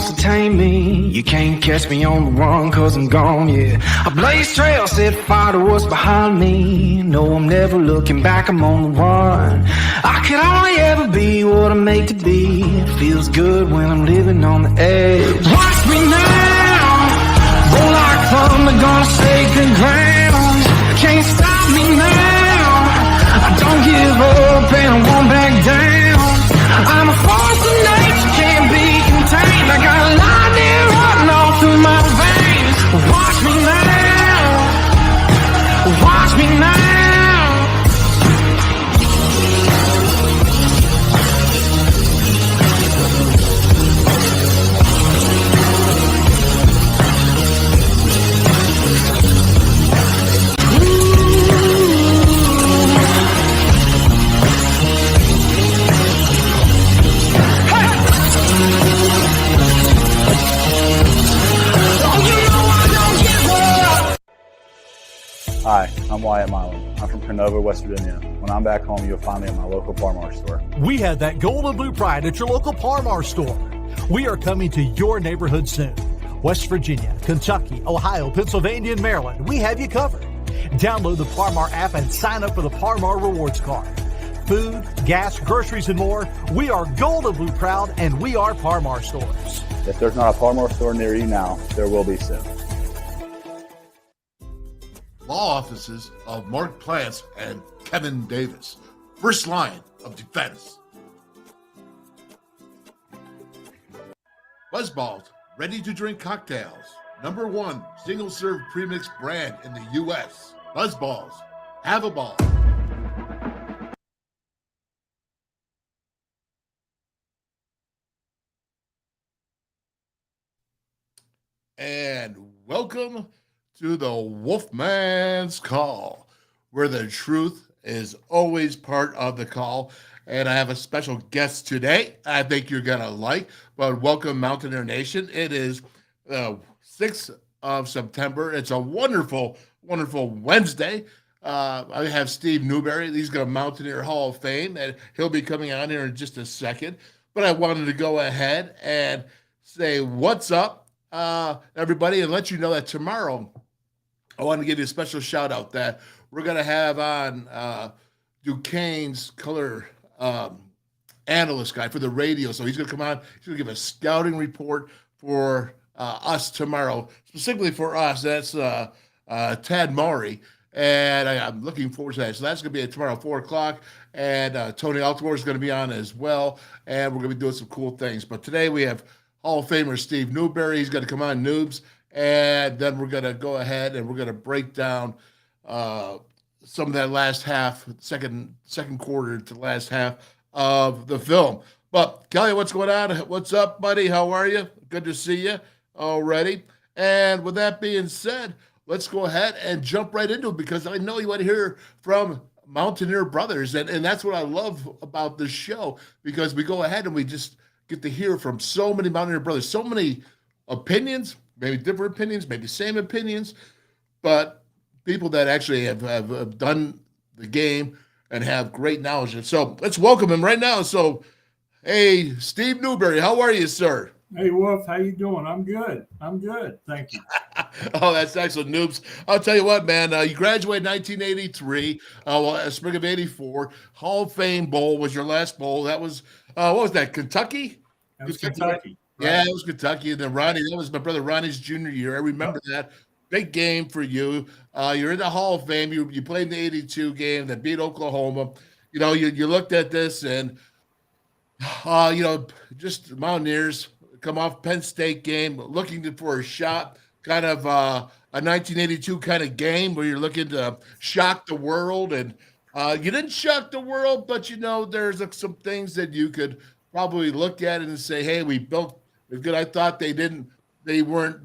wants to tame me. You can't catch me on the run, cause I'm gone, yeah. I blaze trails, set fire to what's behind me. No, I'm never looking back, I'm on the run. I could only ever be what I'm made to be. It feels good when I'm living on the edge. Watch me now, roll like thunder, gonna sacred ground. Can't stop me now, I don't give up and I won't back down. I'm a force of nature, can't be contained. I got lightning running all through my veins. Watch me now, watch me now. Hi, I'm Wyatt Milam. I'm from Canova, West Virginia. When I'm back home, you'll find me at my local Par-Mar store. We have that gold and blue pride at your local Par-Mar store. We are coming to your neighborhood soon. West Virginia, Kentucky, Ohio, Pennsylvania, and Maryland, we have you covered. Download the Par-Mar app and sign up for the Par-Mar rewards card. Food, gas, groceries, and more. We are gold and blue proud, and we are Par-Mar stores. If there's not a Par-Mar store near you now, there will be soon. Law offices of Mark Plants and Kevin Davis. First line of defense. Buzzballs, ready-to-drink cocktails. Number one single-serve premix brand in the U.S. Buzzballs, have a ball. And welcome to the WolfMan's Call, where the truth is always part of the call. And I have a special guest today I think you're going to like, but welcome Mountaineer Nation. It is 6th of September. It's a wonderful, wonderful Wednesday. I have Steve Newberry. He's got a Mountaineer Hall of Fame, and he'll be coming on here in just a second. But I wanted to go ahead and say what's up, everybody, and let you know that tomorrow I want to give you a special shout out that we're going to have on Duquesne's color analyst guy for the radio. So he's going to come on. He's going to give a scouting report for us tomorrow, specifically for us. That's Tad Maury. And I'm looking forward to that. So that's going to be tomorrow, 4 o'clock. And Tony Altamore is going to be on as well. And we're going to be doing some cool things. But today we have Hall of Famer Steve Newberry. He's going to come on, Noobs. And then we're going to go ahead and we're going to break down some of that last half, second quarter to the last half of the film. But Kelly, what's going on? What's up, buddy? How are you? Good to see you already. And with that being said, let's go ahead and jump right into it because I know you want to hear from Mountaineer brothers. And that's what I love about this show because we go ahead and we just get to hear from so many Mountaineer brothers, so many opinions, maybe different opinions, maybe same opinions, but people that actually have done the game and have great knowledge. And so let's welcome him right now. So, hey, Steve Newberry, how are you, sir? Hey, Wolf, how you doing? I'm good. Thank you. Oh, that's excellent, Noobs. I'll tell you what, man, you graduated in 1983, spring of 84. Hall of Fame Bowl was your last bowl. That was, what was that, Kentucky? That was Kentucky. Right? Yeah, it was Kentucky. And then Ronnie, that was my brother Ronnie's junior year. I remember that. Big game for you. You're in the Hall of Fame. You played in the 82 game that beat Oklahoma. You know, you looked at this and, just Mountaineers come off Penn State game, looking for a shot, kind of a 1982 kind of game where you're looking to shock the world. And you didn't shock the world, but, there's some things that you could probably look at it and say, hey, we built good. I thought the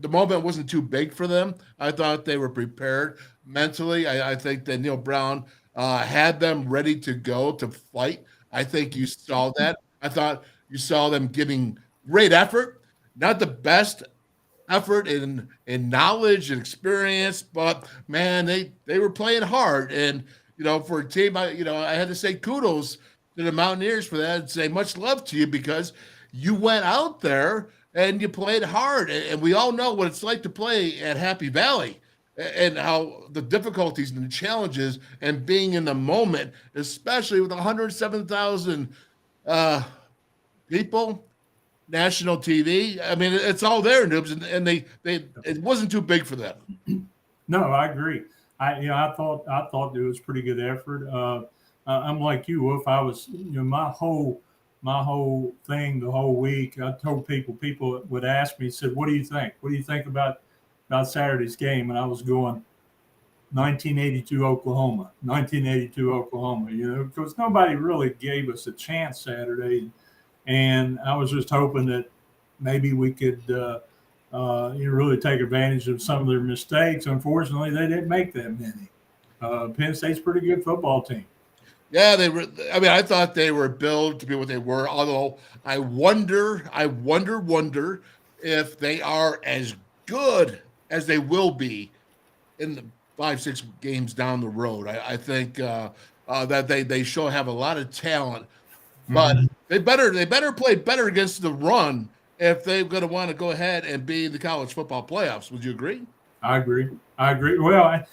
moment wasn't too big for them. I thought they were prepared mentally. I think that Neil Brown had them ready to go to fight. I think you saw that. I thought you saw them giving great effort, not the best effort in knowledge and experience, but man, they were playing hard. And, for a team, I had to say kudos to the Mountaineers for that and say much love to you because you went out there and you played hard. And we all know what it's like to play at Happy Valley and how the difficulties and the challenges and being in the moment, especially with 107,000 people, national TV. I mean, it's all there, Noobs, and they it wasn't too big for them. No, I agree. I thought it was pretty good effort. I'm like you, Wolf. I was, my whole thing the whole week. I told people would ask me, said, "What do you think? What do you think about Saturday's game?" And I was going, 1982 Oklahoma, 1982 Oklahoma. Because nobody really gave us a chance Saturday, and I was just hoping that maybe we could. Really take advantage of some of their mistakes. Unfortunately, they didn't make that many. Penn State's a pretty good football team. Yeah, they were. I mean, I thought they were built to be what they were. Although I wonder if they are as good as they will be in the 5-6 games down the road. I think that they sure have a lot of talent, but they better play better against the run if they're going to want to go ahead and be in the college football playoffs. Would you agree? I agree. Well, I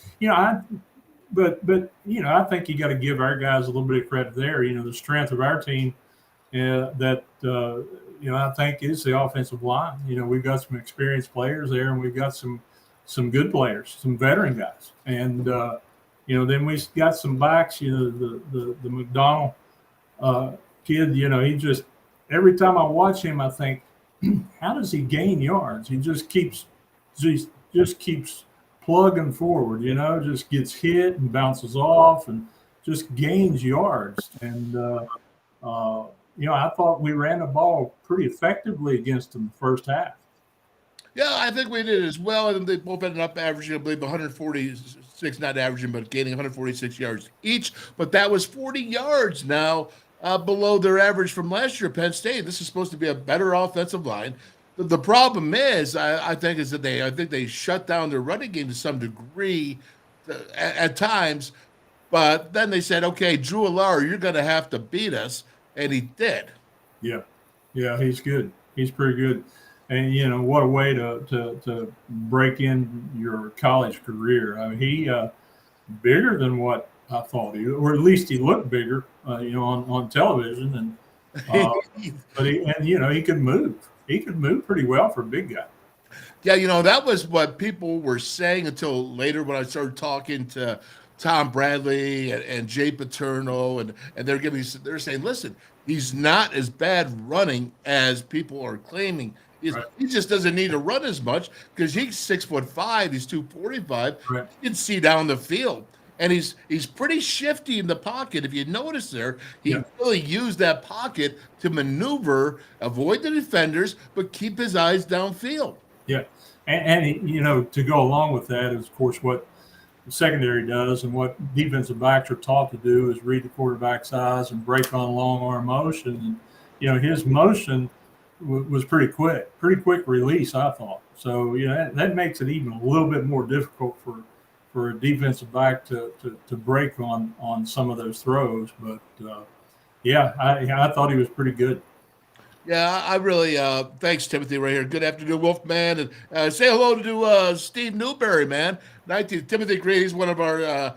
think you got to give our guys a little bit of credit there. The strength of our team I think is the offensive line. We've got some experienced players there, and we've got some good players, some veteran guys. And, then we got some backs, the McDonald kid, he just, every time I watch him, I think, how does he gain yards? He just keeps plugging forward, just gets hit and bounces off and just gains yards. And, I thought we ran the ball pretty effectively against them the first half. Yeah, I think we did as well. And they both ended up averaging, I believe, 146, not averaging, but gaining 146 yards each. But that was 40 yards now. Below their average from last year, Penn State. This is supposed to be a better offensive line. The problem is, I think they shut down their running game to some degree at times. But then they said, "Okay, Drew Alar, you're going to have to beat us," and he did. Yeah, he's good. He's pretty good. And what a way to break in your college career. I mean, he bigger than what I thought or at least he looked bigger, on television, and but he could move. He could move pretty well for a big guy. Yeah, that was what people were saying until later when I started talking to Tom Bradley and Jay Paterno, and they're saying, listen, he's not as bad running as people are claiming. Right. He just doesn't need to run as much because he's 6'5", he's 245. Right. You can see down the field. And he's pretty shifty in the pocket. If you notice there, he really used that pocket to maneuver, avoid the defenders, but keep his eyes downfield. Yeah, and to go along with that is, of course, what the secondary does and what defensive backs are taught to do is read the quarterback's eyes and break on long arm motion. And, his motion was pretty quick release, I thought. So, that makes it even a little bit more difficult for a defensive back to break on some of those throws. But, I thought he was pretty good. Yeah, I really thanks, Timothy, right here. Good afternoon, Wolfman. And say hello to Steve Newberry, man. Timothy Green, he's one of our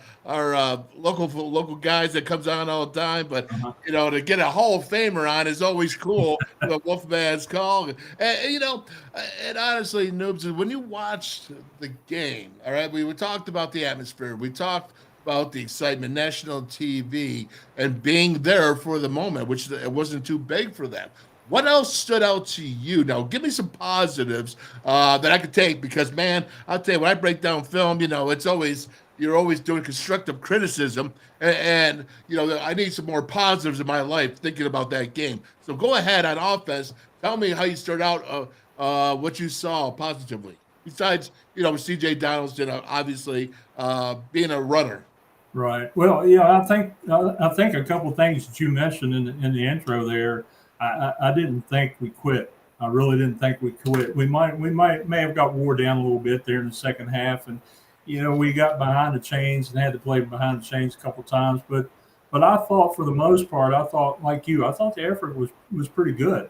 local guys that comes on all the time. But, to get a Hall of Famer on is always cool, the Wolfman's call. And honestly, Noobs, when you watched the game, all right, we talked about the atmosphere. We talked about the excitement, national TV, and being there for the moment, which it wasn't too big for them. What else stood out to you? Now, give me some positives that I could take because, man, I'll tell you, when I break down film, you're always doing constructive criticism, and I need some more positives in my life thinking about that game. So go ahead on offense. Tell me how you start out, what you saw positively. Besides, C.J. Donaldson, obviously being a runner. Right. Well, I think a couple of things that you mentioned in the intro there. I didn't think we quit. I really didn't think we quit. We may have got wore down a little bit there in the second half, and we got behind the chains and had to play behind the chains a couple of times. But I thought for the most part, like you, I thought the effort was pretty good.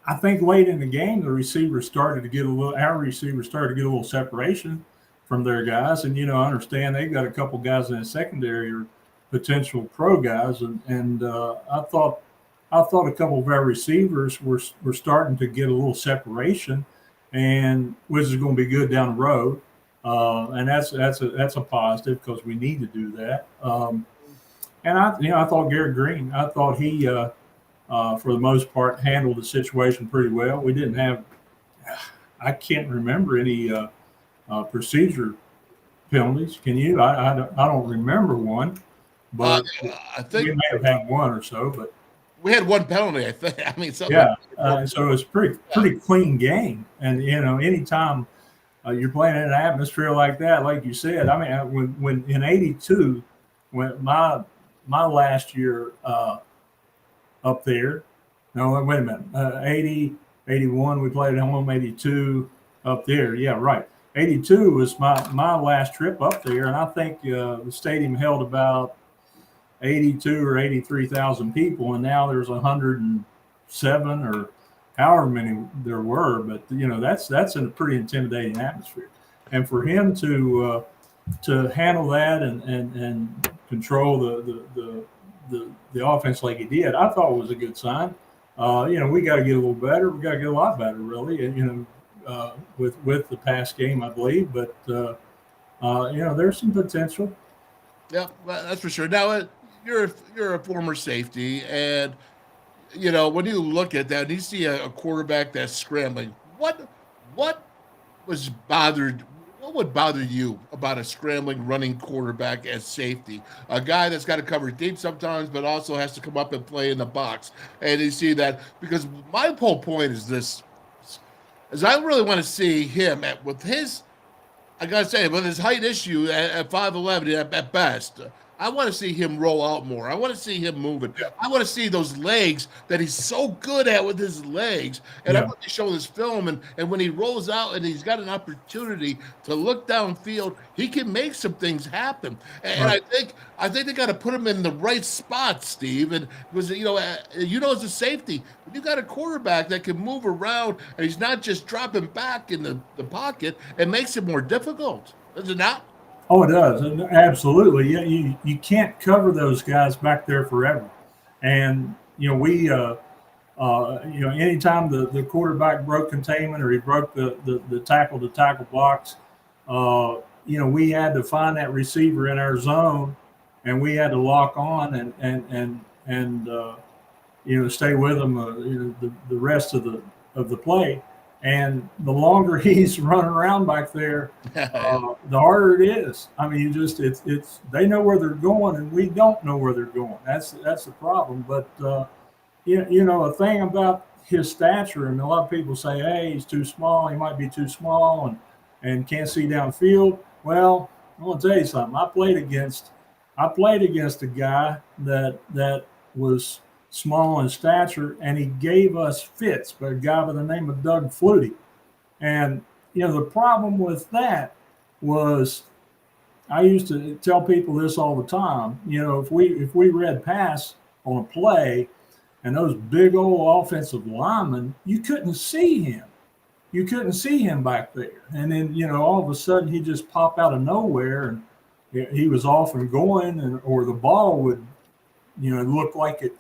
I think late in the game, our receivers started to get a little separation from their guys. And, I understand they've got a couple guys in the secondary or potential pro guys. And I thought a couple of our receivers were starting to get a little separation, and which is going to be good down the road. And that's a positive because we need to do that. And I thought Garrett Green, I thought he, for the most part, handled the situation pretty well. We didn't have, I can't remember any procedure penalties. Can you? I don't remember one, but I think we may have had one or so. But we had one penalty, I think. I mean, so it was pretty clean game. And anytime you're playing in an atmosphere like that, like you said, I mean, when in '82, when my last year up there, no, wait a minute, 80, 81, we played at home. 82 up there, yeah, right. 82 was my last trip up there, and I think the stadium held about 82 or 83,000 people, and now there's 107 or however many there were. But that's a pretty intimidating atmosphere, and for him to handle that and control the offense like he did, I thought was a good sign. We got to get a little better. We got to get a lot better, really. With the past game, I believe, but there's some potential. Yeah, that's for sure. Now you're a former safety, and when you look at that, and you see a quarterback that's scrambling, what would bother you about a scrambling running quarterback as safety? A guy that's got to cover deep sometimes, but also has to come up and play in the box. And you see that, because my whole point is this, is I really want to see him with his height issue at 5'11" at best. I want to see him roll out more. I want to see him moving. I want to see those legs that he's so good at with his legs. And I want to show this film. And when he rolls out and he's got an opportunity to look downfield, he can make some things happen. And right. I think they got to put him in the right spot, Steve. And because as a safety, when you got a quarterback that can move around and he's not just dropping back in the pocket, it makes it more difficult. Does it not? Oh, it does. Absolutely. Yeah, you can't cover those guys back there forever. And, we, anytime the quarterback broke containment or he broke the tackle-to-tackle blocks, we had to find that receiver in our zone, and we had to lock on and stay with him, the rest of the play. And the longer he's running around back there, the harder it is. I mean, it's they know where they're going, and we don't know where they're going. That's the problem. But a thing about his stature, and a lot of people say, hey, he's too small. He might be too small and can't see downfield. Well, I want to tell you something. I played against a guy that was small in stature, and he gave us fits, but a guy by the name of Doug Flutie. And, the problem with that was, I used to tell people this all the time, if we read pass on a play and those big old offensive linemen, you couldn't see him. You couldn't see him back there. And then, all of a sudden he just popped out of nowhere, and he was off and going, or the ball would, look like it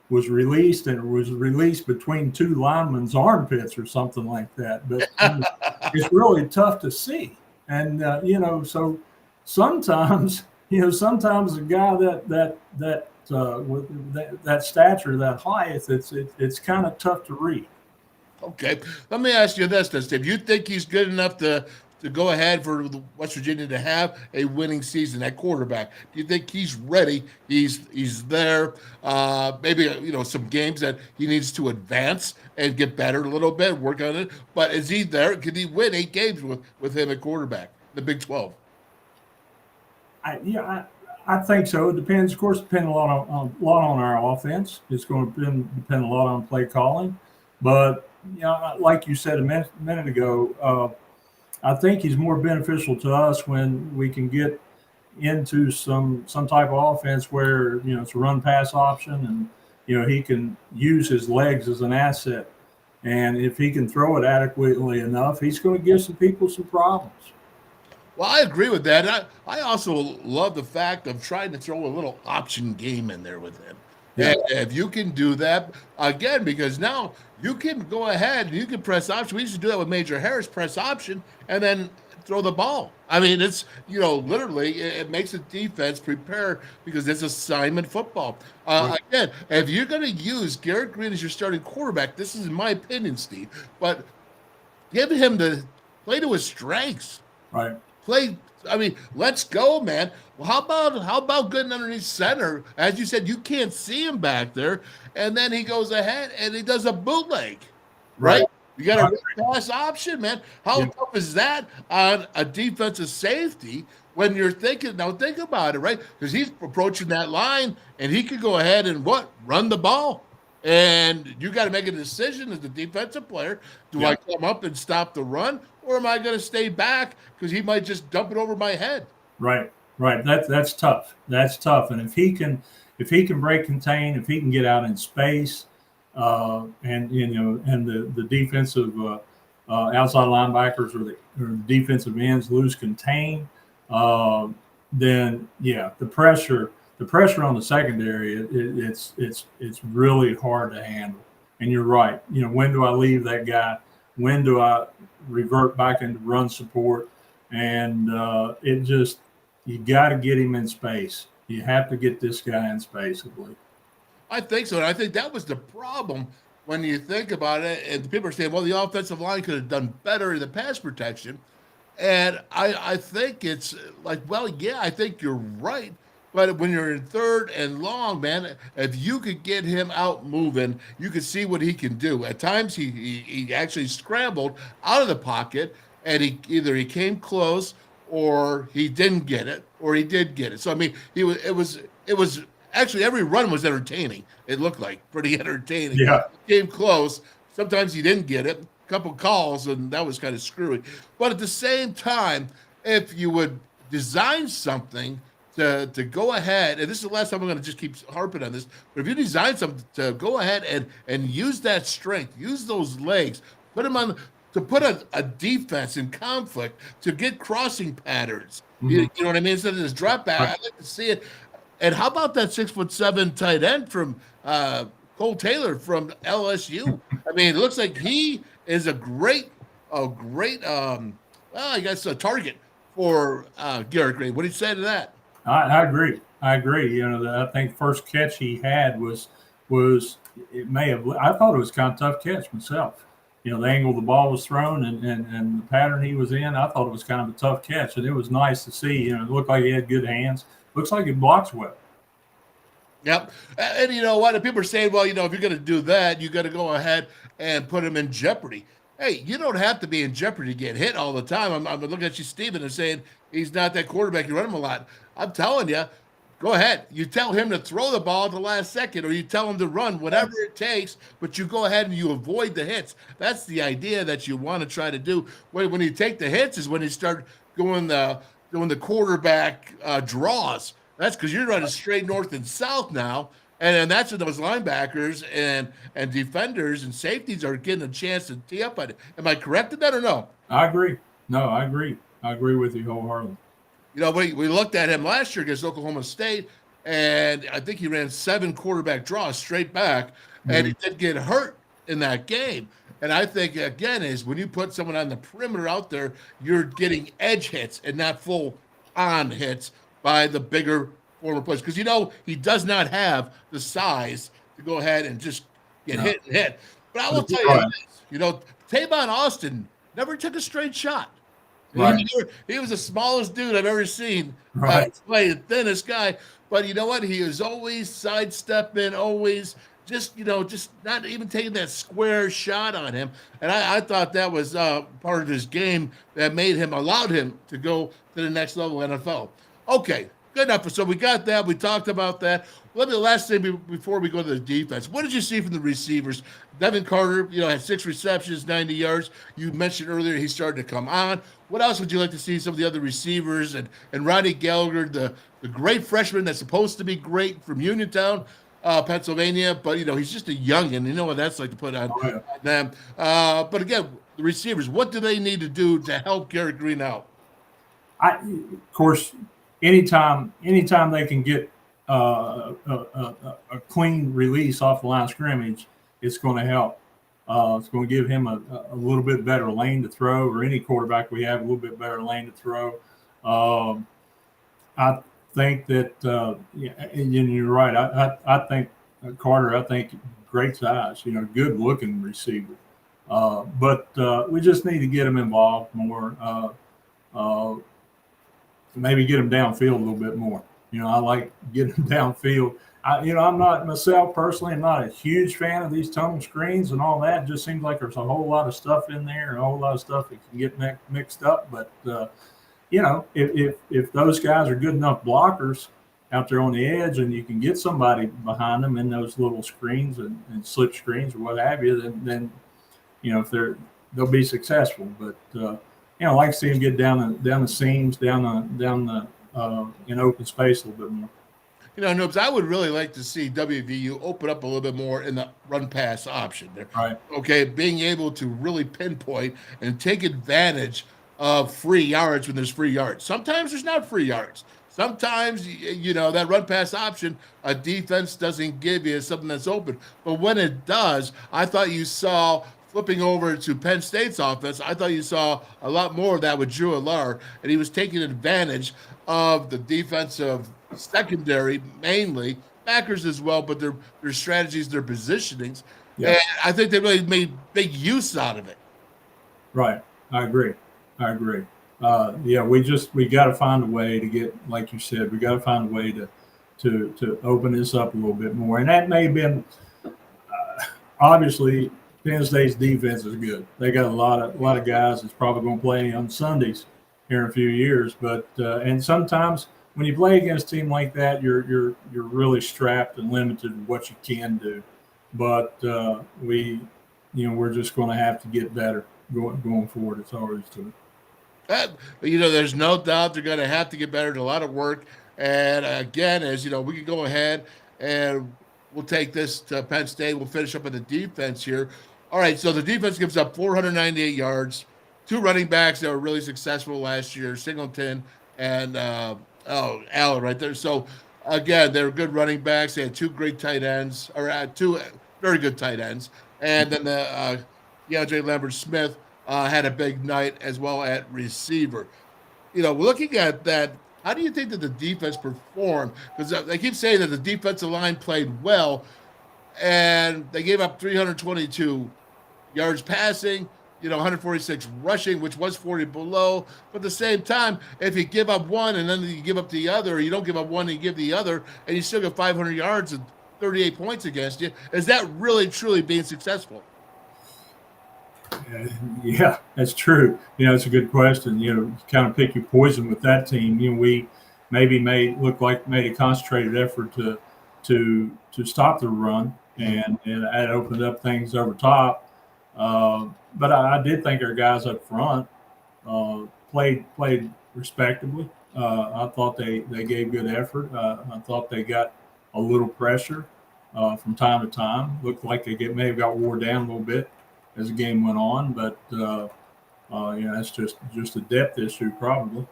was released, and it was released between two linemen's armpits or something like that. But it's really tough to see. And, so sometimes a guy with that stature, that height, it's kind of tough to read. Okay. Let me ask you this, Steve. You think he's good enough to go ahead for West Virginia to have a winning season at quarterback? Do you think he's ready? He's there. Maybe some games that he needs to advance and get better a little bit, work on it. But is he there? Can he win 8 games with him at quarterback, the Big 12? I think so. It depends, of course, a lot on our offense. It's going to depend a lot on play calling. But like you said a minute ago. I think he's more beneficial to us when we can get into some type of offense where, it's a run pass option, and, he can use his legs as an asset. And if he can throw it adequately enough, he's going to give some people some problems. Well, I agree with that. I also love the fact of trying to throw a little option game in there with him. Yeah. And if you can do that, again, because now you can go ahead and you can press option. We used to do that with Major Harris, press option, and then throw the ball. I mean, it's, literally, it makes the defense prepare because it's assignment football. Again, if you're going to use Garrett Green as your starting quarterback, this is my opinion, Steve, but give him the play to his strengths. Right. Let's go, man. Well, how about getting underneath center? As you said, you can't see him back there, and then he goes ahead and he does a bootleg, right? You got a pass option, man. How tough is that on a defensive safety when you're thinking? Now think about it, right? Because he's approaching that line, and he could go ahead and run the ball. And you got to make a decision as the defensive player. Do I come up and stop the run, or am I going to stay back because he might just dump it over my head? Right. That's tough. That's tough. And if he can break contain, if he can get out in space, and the defensive outside linebackers or the defensive ends lose contain, then the pressure on the secondary, it's really hard to handle. And you're right. When do I leave that guy? When do I revert back into run support? And you got to get him in space. You have to get this guy in space, I believe. I think so. And I think that was the problem when you think about it. And people are saying, well, the offensive line could have done better in the pass protection. And I think it's like, well, yeah, I think you're right. But when you're in third and long, man, if you could get him out moving, you could see what he can do. At times, he actually scrambled out of the pocket, and he came close, or he didn't get it, or he did get it. So I mean, it was actually every run was entertaining. It looked like pretty entertaining. Yeah, he came close. Sometimes he didn't get it. A couple calls, and that was kind of screwy. But at the same time, if you would design something to go ahead, and this is the last time I'm going to just keep harping on this, but if you design something to go ahead and use that strength, use those legs, put them on, to put a defense in conflict, to get crossing patterns, you know what I mean? Instead of this drop back, I'd like to see it. And how about that 6'7" tight end from Cole Taylor from LSU? I mean, it looks like he is a great target for Garrett Green. What do you say to that? I agree. I think first catch he had was I thought it was kind of tough catch myself. The angle the ball was thrown and the pattern he was in, I thought it was kind of a tough catch, and it was nice to see. It looked like he had good hands. Looks like he blocks well. Yep. And you know what? If people are saying, well, if you're going to do that, you got to go ahead and put him in jeopardy. Hey, you don't have to be in jeopardy to get hit all the time. I'm looking at you, Steven, and saying he's not that quarterback. You run him a lot. I'm telling you, go ahead. You tell him to throw the ball at the last second, or you tell him to run, whatever it takes, but you go ahead and you avoid the hits. That's the idea that you want to try to do. When you take the hits is when you start doing the quarterback draws. That's because you're running straight north and south now, and that's when those linebackers and defenders and safeties are getting a chance to tee up on it. Am I correct in that or no? I agree. No, I agree. I agree with you wholeheartedly. We looked at him last year against Oklahoma State, and I think he ran 7 quarterback draws straight back, and he did get hurt in that game. And I think, again, is when you put someone on the perimeter out there, you're getting edge hits and not full-on hits by the bigger former players. Because, he does not have the size to go ahead and just get hit and hit. But I will tell you this, Tavon Austin never took a straight shot. Right. He was the smallest dude I've ever seen play, the thinnest guy. But you know what? He is always sidestepping, always just not even taking that square shot on him. And I thought that was part of his game that allowed him to go to the next level NFL. Okay, good enough. So we got that. We talked about that. Let me the last thing before we go to the defense. What did you see from the receivers? Devin Carter, had 6 receptions, 90 yards. You mentioned earlier he started to come on. What else would you like to see some of the other receivers and Ronnie Gallagher, the great freshman that's supposed to be great from Uniontown? Pennsylvania, but he's just a youngin. You know what that's like to put on them. But again, the receivers, what do they need to do to help Garrett Green out? Of course, anytime they can get a clean release off the line of scrimmage, it's going to help. It's going to give him a little bit better lane to throw, or any quarterback we have a little bit better lane to throw. I think that, and you're right. I think Carter, great size, good looking receiver. But we just need to get him involved more. Maybe get him downfield a little bit more. I like getting him downfield. I'm not myself personally. I'm not a huge fan of these tunnel screens and all that. It just seems like there's a whole lot of stuff in there, and a whole lot of stuff that can get mixed up. But if those guys are good enough blockers out there on the edge, and you can get somebody behind them in those little screens and slip screens or what have you, then if they'll be successful. But I like to see them get down the seams, down the in open space a little bit more. Noobs, I would really like to see WVU open up a little bit more in the run-pass option. Right. Okay, being able to really pinpoint and take advantage of free yards when there's free yards. Sometimes there's not free yards. Sometimes, that run-pass option, a defense doesn't give you something that's open. But when it does, I thought you saw, flipping over to Penn State's offense, I thought you saw a lot more of that with Drew Allar, and he was taking advantage of the defensive secondary, mainly backers as well, but their strategies, their positionings. Yeah. And I think they really made big use out of it. Right. I agree. We got to find a way to get, like you said, we got to find a way to open this up a little bit more. And that may have been, obviously, Penn State's defense is good. They got a lot of guys that's probably going to play on Sundays here in a few years. But and sometimes when you play against a team like that, you're really strapped and limited to what you can do. But we're just going to have to get better going forward. It's always to it. There's no doubt they're going to have to get better. There's a lot of work. And again, as we can go ahead and we'll take this to Penn State. We'll finish up with the defense here. All right, so the defense gives up 498 yards. Two running backs that were really successful last year, Singleton and Allen right there. So, again, they're good running backs. They had two great tight ends, or two very good tight ends. And then the DeAndre Lambert-Smith had a big night as well at receiver. Looking at that, how do you think that the defense performed? Because they keep saying that the defensive line played well, and they gave up 322 yards passing, 146 rushing, which was 40 below. But at the same time, if you give up one and then you give up the other, or you don't give up one and you give the other, and you still get 500 yards and 38 points against you, is that really, truly being successful? Yeah, that's true. It's a good question. You kind of pick your poison with that team. We maybe made a concentrated effort to stop the run, and that opened up things over top. But I did think our guys up front played respectably. I thought they gave good effort. I thought they got a little pressure from time to time. Looked like they may have got wore down a little bit as the game went on, but that's just a depth issue probably.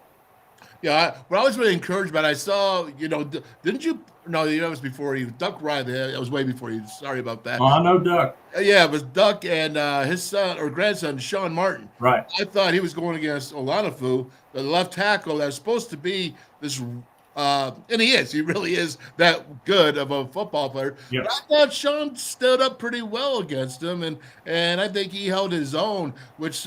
Yeah, what I was really encouraged by, I saw, didn't you? No, that was before you. Duck Riley, that was way before you. Sorry about that. Oh, I know Duck. Yeah, it was Duck and his son or grandson, Sean Martin. Right. I thought he was going against Olanifu, the left tackle that's supposed to be this, and he really is that good of a football player. Yep. But I thought Sean stood up pretty well against him, and I think he held his own, which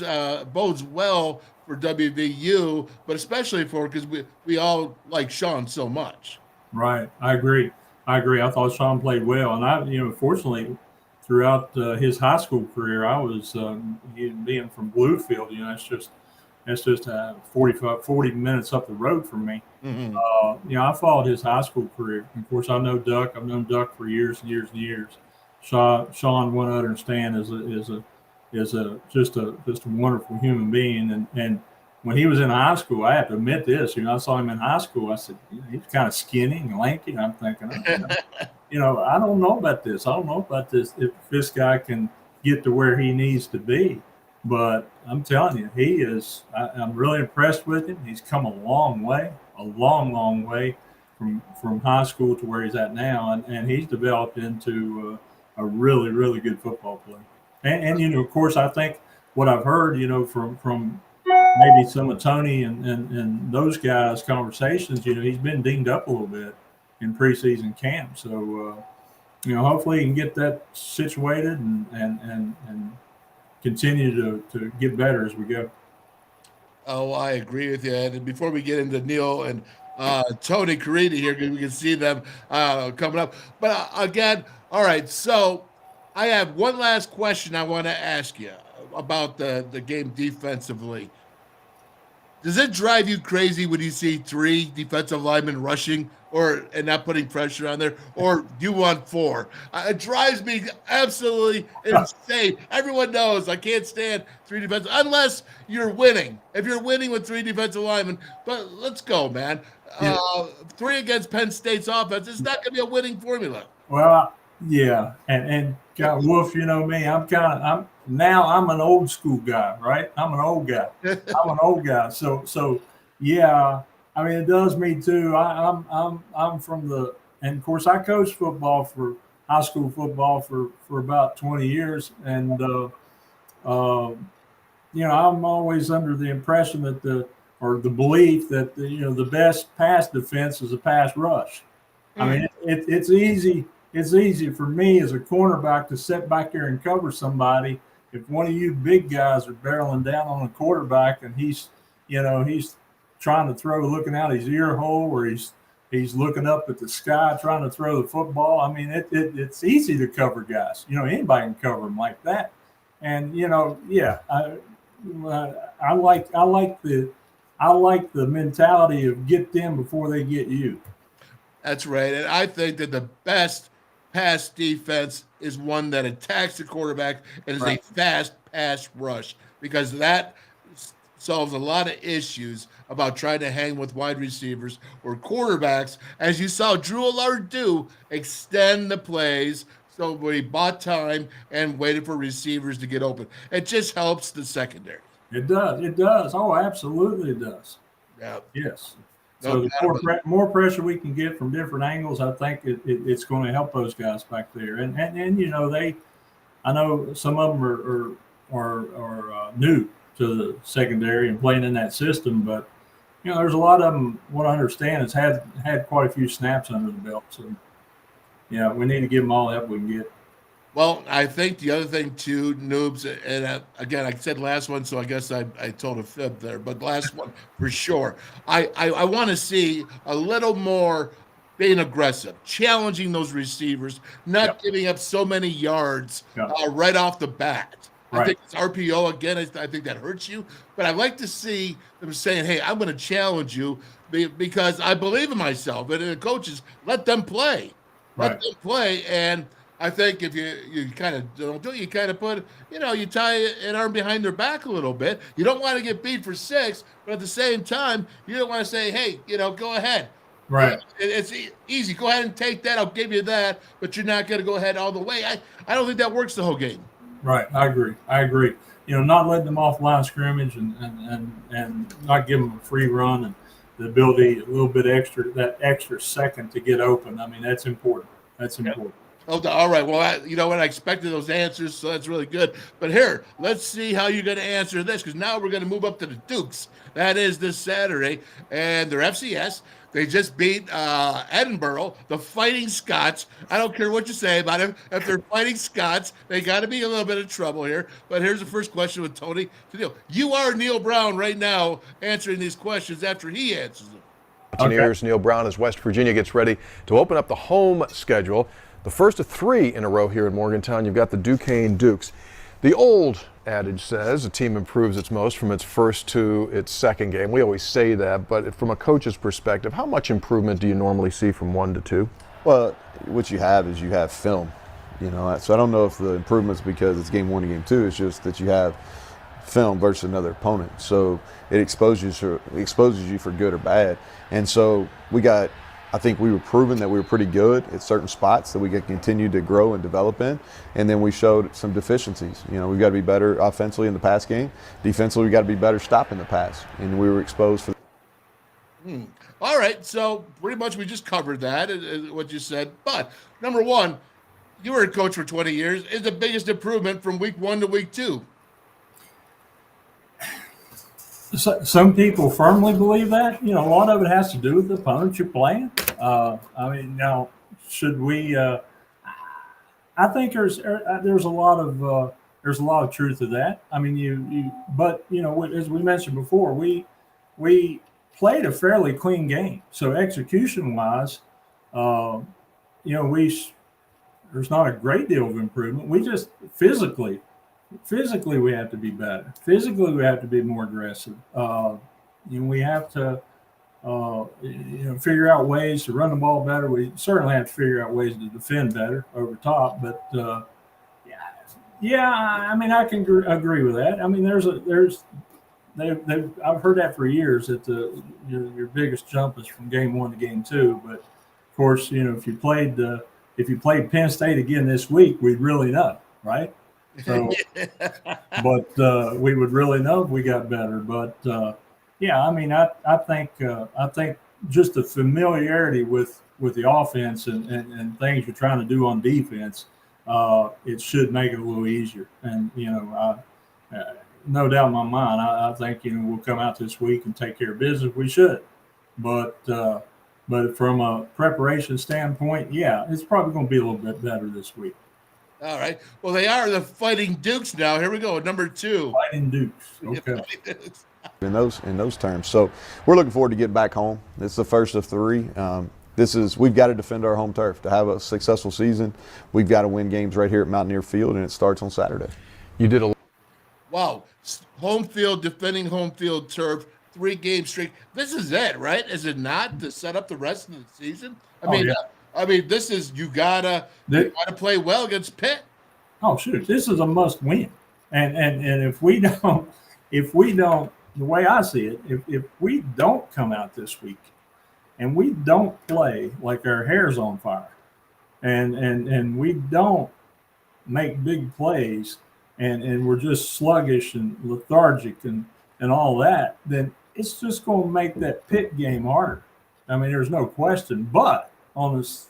bodes well for WVU, but especially because we all like Sean so much. Right. I agree. I thought Sean played well. And fortunately, throughout his high school career, I was being from Bluefield, that's just 40 minutes up the road from me. Mm-hmm. I followed his high school career. Of course, I know Duck. I've known Duck for years and years and years. Sean, one I understand, is just a wonderful human being, and when he was in high school, I have to admit this. I saw him in high school. I said, he's kind of skinny and lanky. And I'm thinking, I don't know about this. I don't know about this. If this guy can get to where he needs to be, but I'm telling you, he is. I'm really impressed with him. He's come a long way from high school to where he's at now, and he's developed into a really, really good football player. And of course, I think what I've heard, from maybe some of Tony and those guys' conversations, he's been dinged up a little bit in preseason camp. So, hopefully he can get that situated and continue to get better as we go. Oh, I agree with you. And before we get into Neil and Tony Caridi here, because we can see them coming up. But again, all right, so I have one last question I want to ask you about the game defensively. Does it drive you crazy when you see 3 defensive linemen rushing and not putting pressure on there, or do you want 4? It drives me absolutely insane. Everyone knows I can't stand 3 defensive unless you're winning. If you're winning with 3 defensive linemen, but let's go, man. 3 against Penn State's offense, it's not going to be a winning formula. Well, yeah, and Wolf, you know me, I'm an old school guy, right? I'm an old guy. So yeah, I mean, it does me too. I'm from and of course I coached high school football for about 20 years, and I'm always under the impression that the belief that the best pass defense is a pass rush. I mean, it's easy. It's easy for me as a cornerback to sit back there and cover somebody. If one of you big guys are barreling down on a quarterback and he's trying to throw, looking out his ear hole, or he's looking up at the sky trying to throw the football. I mean, it's easy to cover guys. Anybody can cover them like that. And I like the mentality of get them before they get you. That's right. And I think that the best pass defense is one that attacks the quarterback and is a fast pass rush, because that solves a lot of issues about trying to hang with wide receivers or quarterbacks, as you saw Drew Allard do, extend the plays. So we bought time and waited for receivers to get open. It just helps the secondary. It does. Oh, absolutely it does. Yeah. Yes. So the more pressure we can get from different angles, I think it's going to help those guys back there. And I know some of them are new to the secondary and playing in that system, but there's a lot of them. What I understand is had quite a few snaps under the belt. So we need to give them all the help we can get. Well, I think the other thing too, Noobs, and again, I said last one, so I guess I told a fib there, but last one for sure. I want to see a little more being aggressive, challenging those receivers, not giving up so many yards right off the bat. I think it's RPO again. I think that hurts you, but I'd like to see them saying, "Hey, I'm going to challenge you because I believe in myself." And the coaches, let them play, let them play, and I think if you kind of don't do it, you kind of put, you tie an arm behind their back a little bit. You don't want to get beat for 6, but at the same time, you don't want to say, hey, go ahead. Right. It's easy. Go ahead and take that. I'll give you that, but you're not going to go ahead all the way. I don't think that works the whole game. Right. I agree. Not letting them off line of scrimmage and not giving them a free run and the ability, a little bit that extra second to get open. I mean, that's important. Oh, all right. Well, you know what? I expected those answers, so that's really good. But here, let's see how you're going to answer this, because now we're going to move up to the Dukes. That is this Saturday, and they're FCS. They just beat Edinburgh, the Fighting Scots. I don't care what you say about them. If they're Fighting Scots, they got to be a little bit of trouble here. But here's the first question with Tony to Neil. You are Neil Brown right now answering these questions after he answers them. Mountaineers, Neil Brown, as West Virginia gets ready to open up the home schedule. The first of 3 in a row here in Morgantown. You've got the Duquesne Dukes. The old adage says a team improves its most from its first to its second game. We always say that, but from a coach's perspective, how much improvement do you normally see from 1 to 2? Well, what you have is film, so I don't know if the improvement's because it's game 1 and game 2. It's just that you have film versus another opponent. So it exposes you for good or bad. And so I think we were proving that we were pretty good at certain spots that we could continue to grow and develop in. And then we showed some deficiencies. We've got to be better offensively in the pass game. Defensively, we've got to be better stopping the pass. And we were exposed for All right, so pretty much we just covered that, what you said. But number one, you were a coach for 20 years. Is the biggest improvement from week 1 to week 2? So, some people firmly believe that. A lot of it has to do with the opponents you're playing. Now, should we? I think there's a lot of truth to that. But as we mentioned before, we played a fairly clean game. So execution wise, there's not a great deal of improvement. We just physically we have to be better. Physically, we have to be more aggressive. We have to, figure out ways to run the ball better. We certainly have to figure out ways to defend better over top. But I can agree with that. I've heard that for years that your biggest jump is from game 1 to game 2. But of course, if you played Penn State again this week, we'd really know, right? So, but we would really know if we got better. But I think just the familiarity with the offense and things you're trying to do on defense, it should make it a little easier. And no doubt in my mind, I think we'll come out this week and take care of business. We should, but from a preparation standpoint, it's probably going to be a little bit better this week. All right. Well, they are the Fighting Dukes now. Here we go. Number 2. Fighting Dukes. Okay. in those terms. So we're looking forward to getting back home. It's the first of 3. We've got to defend our home turf to have a successful season. We've got to win games right here at Mountaineer Field, and it starts on Saturday. You did a Wow. Home field, defending home field turf, 3-game streak. This is it, right? Is it not, to set up the rest of the season? This is you gotta play well against Pitt. Oh shoot, this is a must win. And if we don't, the way I see it, if we don't come out this week and we don't play like our hair's on fire, and we don't make big plays, and we're just sluggish and lethargic and all that, then it's just going to make that Pitt game harder. There's no question. But on this,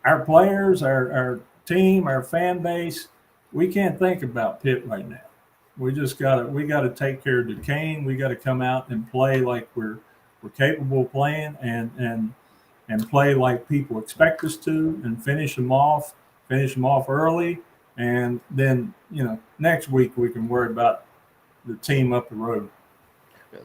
our players, our team, our fan base, we can't think about Pitt right now. We got to take care of Duquesne. We got to come out and play like we're capable of playing, and play like people expect us to, and finish them off early, and then next week we can worry about the team up the road.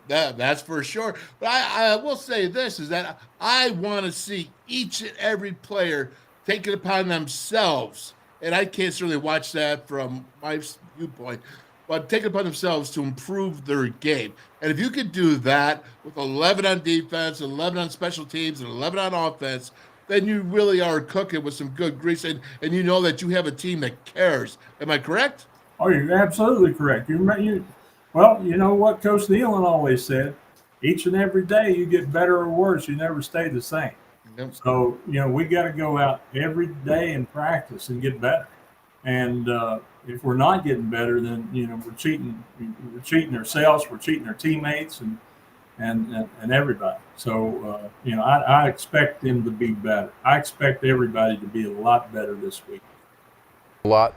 That's for sure. But I will say this, is that I want to see each and every player take it upon themselves, and I can't certainly watch that from my viewpoint, but take it upon themselves to improve their game. And if you could do that with 11 on defense, 11 on special teams, and 11 on offense, then you really are cooking with some good grease, and you know that you have a team that cares. Am I correct? Oh, you're absolutely correct. Well, you know what Coach Nealon always said, each and every day you get better or worse. You never stay the same. Yep. So, we got to go out every day and practice and get better. And if we're not getting better, then, we're cheating. We're cheating ourselves. We're cheating our teammates and everybody. So, I expect them to be better. I expect everybody to be a lot better this week. a lot.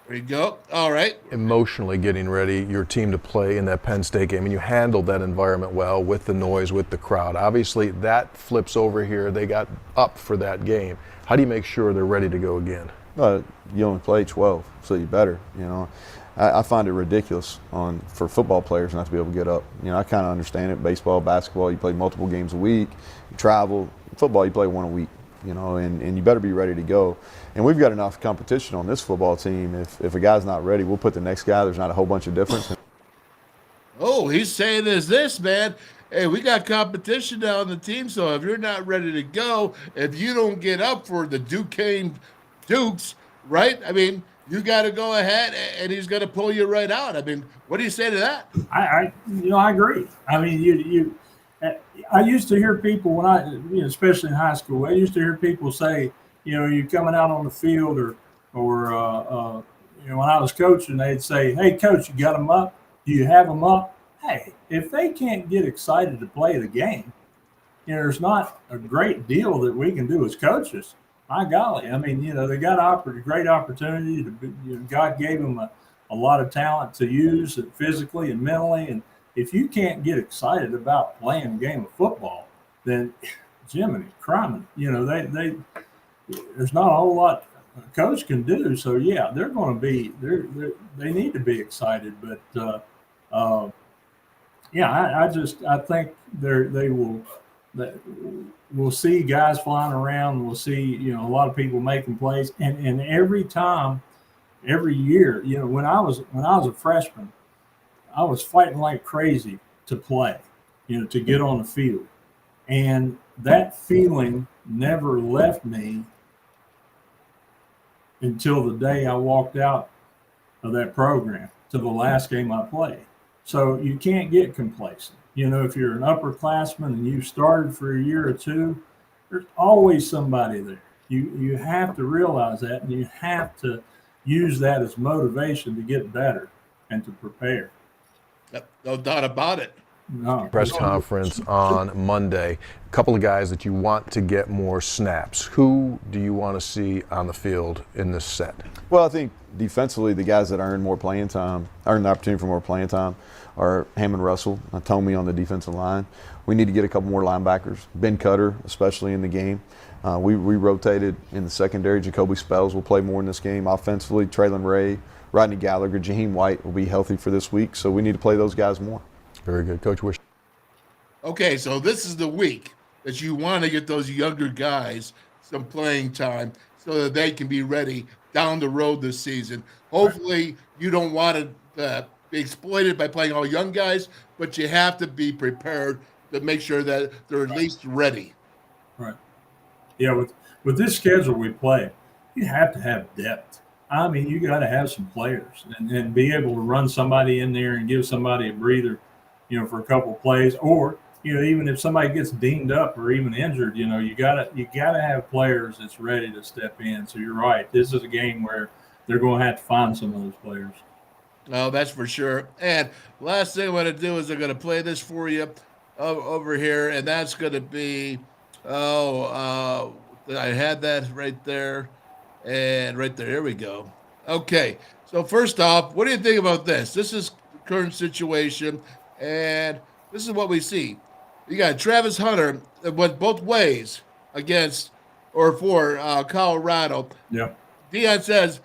There you go. All right. Emotionally getting ready, your team to play in that Penn State game, and you handled that environment well with the noise, with the crowd. Obviously, that flips over here. They got up for that game. How do you make sure they're ready to go again? You only play 12, so you better. I find it ridiculous for football players not to be able to get up. I kind of understand it. Baseball, basketball, you play multiple games a week. You travel. Football, you play one a week. And you better be ready to go. And we've got enough competition on this football team. If a guy's not ready, we'll put the next guy. There's not a whole bunch of difference. Oh, he's saying is this, man. Hey, we got competition now on the team, so if you're not ready to go, if you don't get up for the Duquesne Dukes, right? I mean, you got to go ahead and he's going to pull you right out. I mean, what do you say to that? I agree. I mean, I used to hear people when especially in high school, I used to hear people say, you're coming out on the field or when I was coaching, they'd say, "Hey, coach, you got them up? Do you have them up?" Hey, if they can't get excited to play the game, there's not a great deal that we can do as coaches. My golly, I mean, they got a great opportunity to. God gave them a lot of talent to use physically and mentally, and if you can't get excited about playing a game of football, then Jiminy criminy, there's not a whole lot a coach can do. So yeah, they're going to be they need to be excited, but I think we'll see guys flying around. We'll see a lot of people making plays, and every year, when I was a freshman, I was fighting like crazy to play, to get on the field, and that feeling never left me until the day I walked out of that program to the last game I played. So you can't get complacent. If you're an upperclassman and you started for a year or two, there's always somebody there. You have to realize that, and you have to use that as motivation to get better and to prepare. No doubt about it. No. Press conference on Monday. A couple of guys that you want to get more snaps. Who do you want to see on the field in this set? Well, I think defensively, the guys that earn the opportunity for more playing time are Hammond Russell, Tomey on the defensive line. We need to get a couple more linebackers. Ben Cutter, especially in the game. We rotated in the secondary. Jacoby Spells will play more in this game. Offensively, Traylon Ray, Rodney Gallagher, Jaheim White will be healthy for this week, so we need to play those guys more. Very good. Coach Wish. Okay, so this is the week that you want to get those younger guys some playing time so that they can be ready down the road this season. Hopefully, you don't want to be exploited by playing all young guys, but you have to be prepared to make sure that they're at least ready. Right. Yeah, with this schedule we play, you have to have depth. I mean, you got to have some players and be able to run somebody in there and give somebody a breather, for a couple of plays, or even if somebody gets dinged up or even injured, you gotta have players that's ready to step in. So you're right. This is a game where they're going to have to find some of those players. Oh, that's for sure. And last thing I'm going to do is I'm going to play this for you over here, and that's going to be I had that right there, and right there. Here we go. Okay. So first off, what do you think about this? This is the current situation. And this is what we see. You got Travis Hunter that went both ways for Colorado. Yeah. Deion says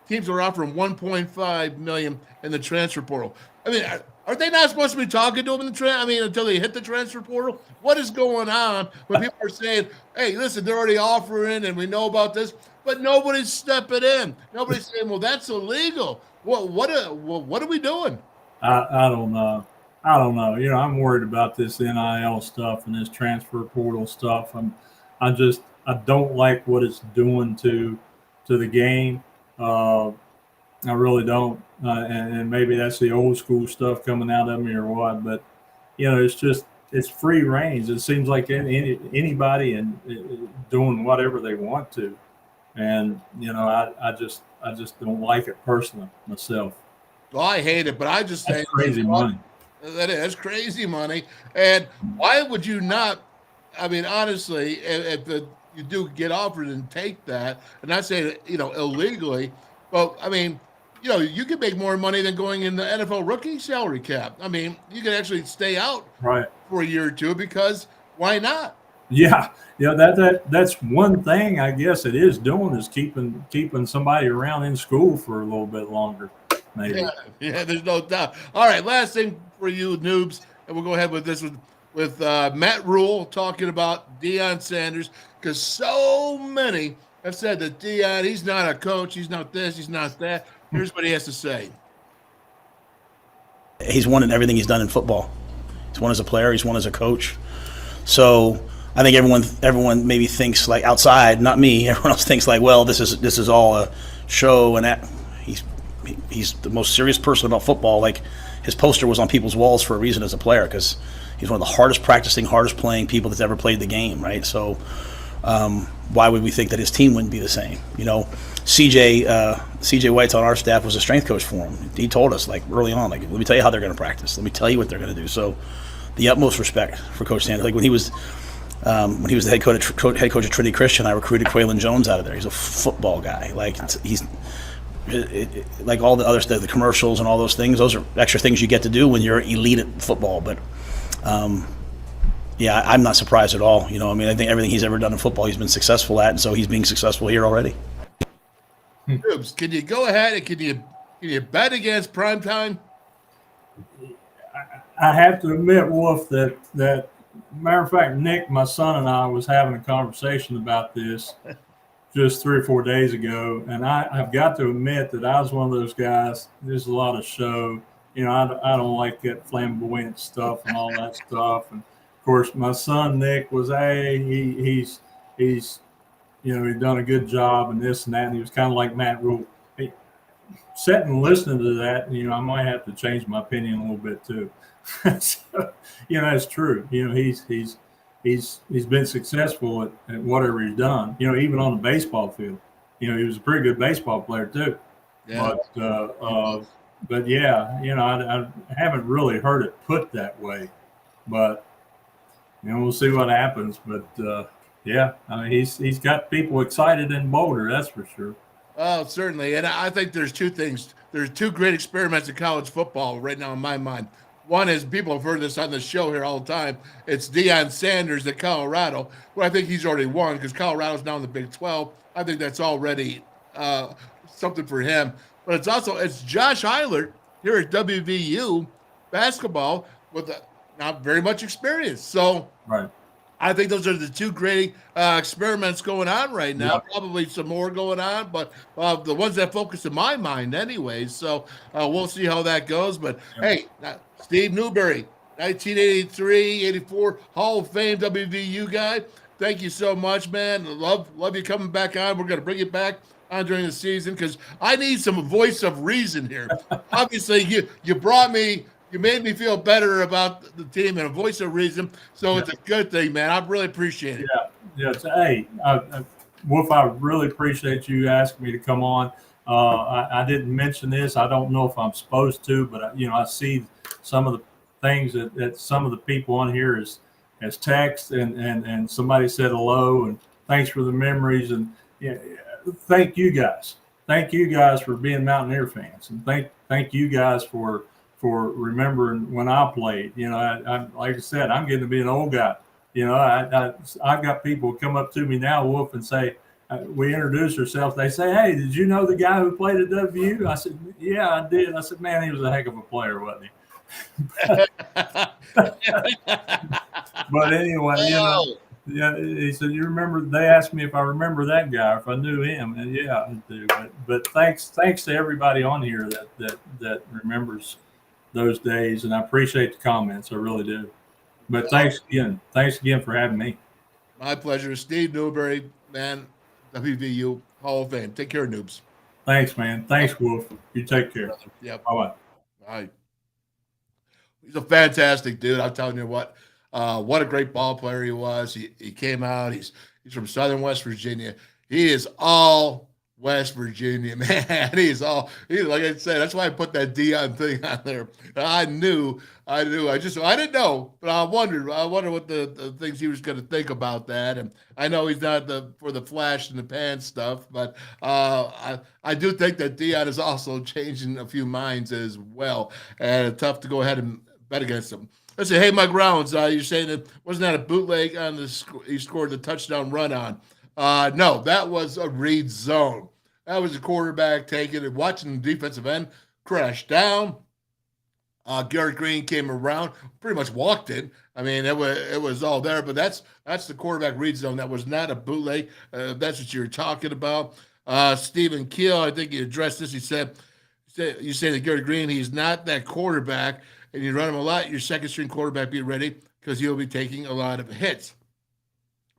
teams are offering $1.5 million in the transfer portal. I mean, are they not supposed to be talking to him until they hit the transfer portal? What is going on when people are saying, "Hey, listen, they're already offering, and we know about this," but nobody's stepping in. Nobody's saying, "Well, that's illegal." What are we doing? I don't know. I'm worried about this NIL stuff and this transfer portal stuff. I don't like what it's doing to the game. I really don't. And maybe that's the old school stuff coming out of me or what. But it's free range. It seems like anybody and doing whatever they want to. And I just don't like it personally myself. Well, I hate it, but I just think crazy money. That's crazy money. And why would you not? I mean, honestly, if you do get offered and take that, and not say illegally, but I mean, you can make more money than going in the NFL rookie salary cap. I mean, you can actually stay out for a year or two because why not? Yeah, that's one thing I guess it is doing is keeping somebody around in school for a little bit longer. Maybe. Yeah, there's no doubt. All right, last thing for you noobs, and we'll go ahead with this with Matt Rule talking about Deion Sanders, because so many have said that Deion, he's not a coach, he's not this, he's not that. Here's what he has to say. He's won in everything he's done in football. He's won as a player, he's won as a coach. So I think everyone maybe thinks like outside, not me. Everyone else thinks like, well, this is all a show and that. he's the most serious person about football. Like, his poster was on people's walls for a reason as a player, because he's one of the hardest practicing, hardest playing people that's ever played the game, right? So why would we think that his team wouldn't be the same? You know, CJ White's on our staff was a strength coach for him. He told us, like, early on, like, let me tell you how they're going to practice. Let me tell you what they're going to do. So the utmost respect for Coach Sanders. Like, when he was the head coach of Trinity Christian, I recruited Quaylen Jones out of there. He's a football guy. Like, like all the other stuff, the commercials and all those things, those are extra things you get to do when you're elite at football. But yeah, I'm not surprised at all. You know, I mean, I think everything he's ever done in football, he's been successful at, and so he's being successful here already. Oops, can you go ahead and can you bet against primetime? I have to admit, Wolf, that matter of fact, Nick, my son, and I was having a conversation about this just 3 or 4 days ago, and I've got to admit that I was one of those guys. There's a lot of show. You know, I don't like that flamboyant stuff and all that stuff. And of course, my son Nick was he's you know, he'd done a good job and this and that, and he was kind of like Matt Rule. Hey, sitting and listening to that, you know, I might have to change my opinion a little bit too. So, you know, that's true. You know, he's been successful at whatever he's done. You know, even on the baseball field. You know, he was a pretty good baseball player too. Yeah. But yeah, you know, I haven't really heard it put that way. But you know, we'll see what happens. But yeah, I mean, he's got people excited in Boulder, that's for sure. Oh, certainly. And I think there's two things. There's two great experiments in college football right now in my mind. One is, people have heard this on the show here all the time. It's Deion Sanders at Colorado. Well, I think he's already won because Colorado's now in the Big 12. I think that's already something for him. But it's Josh Eilert here at WVU basketball with not very much experience. So right. I think those are the two great experiments going on right now. Yep. Probably some more going on, but the ones that focus in my mind anyways. So we'll see how that goes. But hey, Steve Newberry, 1983, 84 Hall of Fame WVU guy. Thank you so much, man. Love you coming back on. We're going to bring you back on during the season because I need some voice of reason here. Obviously, you brought me. You made me feel better about the team and a voice of reason. So it's a good thing, man. I really appreciate it. Yeah. Hey, Wolf, I really appreciate you asking me to come on. I didn't mention this. I don't know if I'm supposed to, but you know, I see some of the things that some of the people on here as text and somebody said hello and thanks for the memories and yeah, thank you guys. Thank you guys for being Mountaineer fans and thank you guys for remembering when I played. You know, I like I said, I'm getting to be an old guy. You know, I've got people come up to me now, Wolf, and say, we introduce ourselves. They say, hey, did you know the guy who played at WVU? I said, yeah, I did. I said, man, he was a heck of a player, wasn't he? But anyway, you know, yeah, he said, you remember, they asked me if I remember that guy, if I knew him. And yeah, I do. But thanks to everybody on here that remembers those days. And I appreciate the comments. I really do. But thanks again. Thanks again for having me. My pleasure. Steve Newberry, man, WVU Hall of Fame. Take care, noobs. Thanks, man. Thanks, Wolf. You take care. Yep. Bye-bye. All right. He's a fantastic dude. I'm telling you what a great ball player he was. He came out. He's from Southern West Virginia. He is all West Virginia, man. He's like I said, that's why I put that Deion thing on there. I knew. I didn't know, but I wonder what the things he was going to think about that. And I know he's not for the flash in the pan stuff, but I do think that Deion is also changing a few minds as well. And it's tough to go ahead and bet against him. Let's say, hey, Mike Rounds, you're saying that wasn't that a bootleg on he scored the touchdown run on? No, that was a read zone. That was the quarterback taking it, watching the defensive end crash down. Garrett Green came around, pretty much walked it. I mean, it was all there, but that's the quarterback read zone. That was not a bootleg. That's what you're talking about. Stephen Keel, I think he addressed this. He said, you say that Garrett Green, he's not that quarterback, and you run him a lot. Your second string quarterback, be ready because he'll be taking a lot of hits.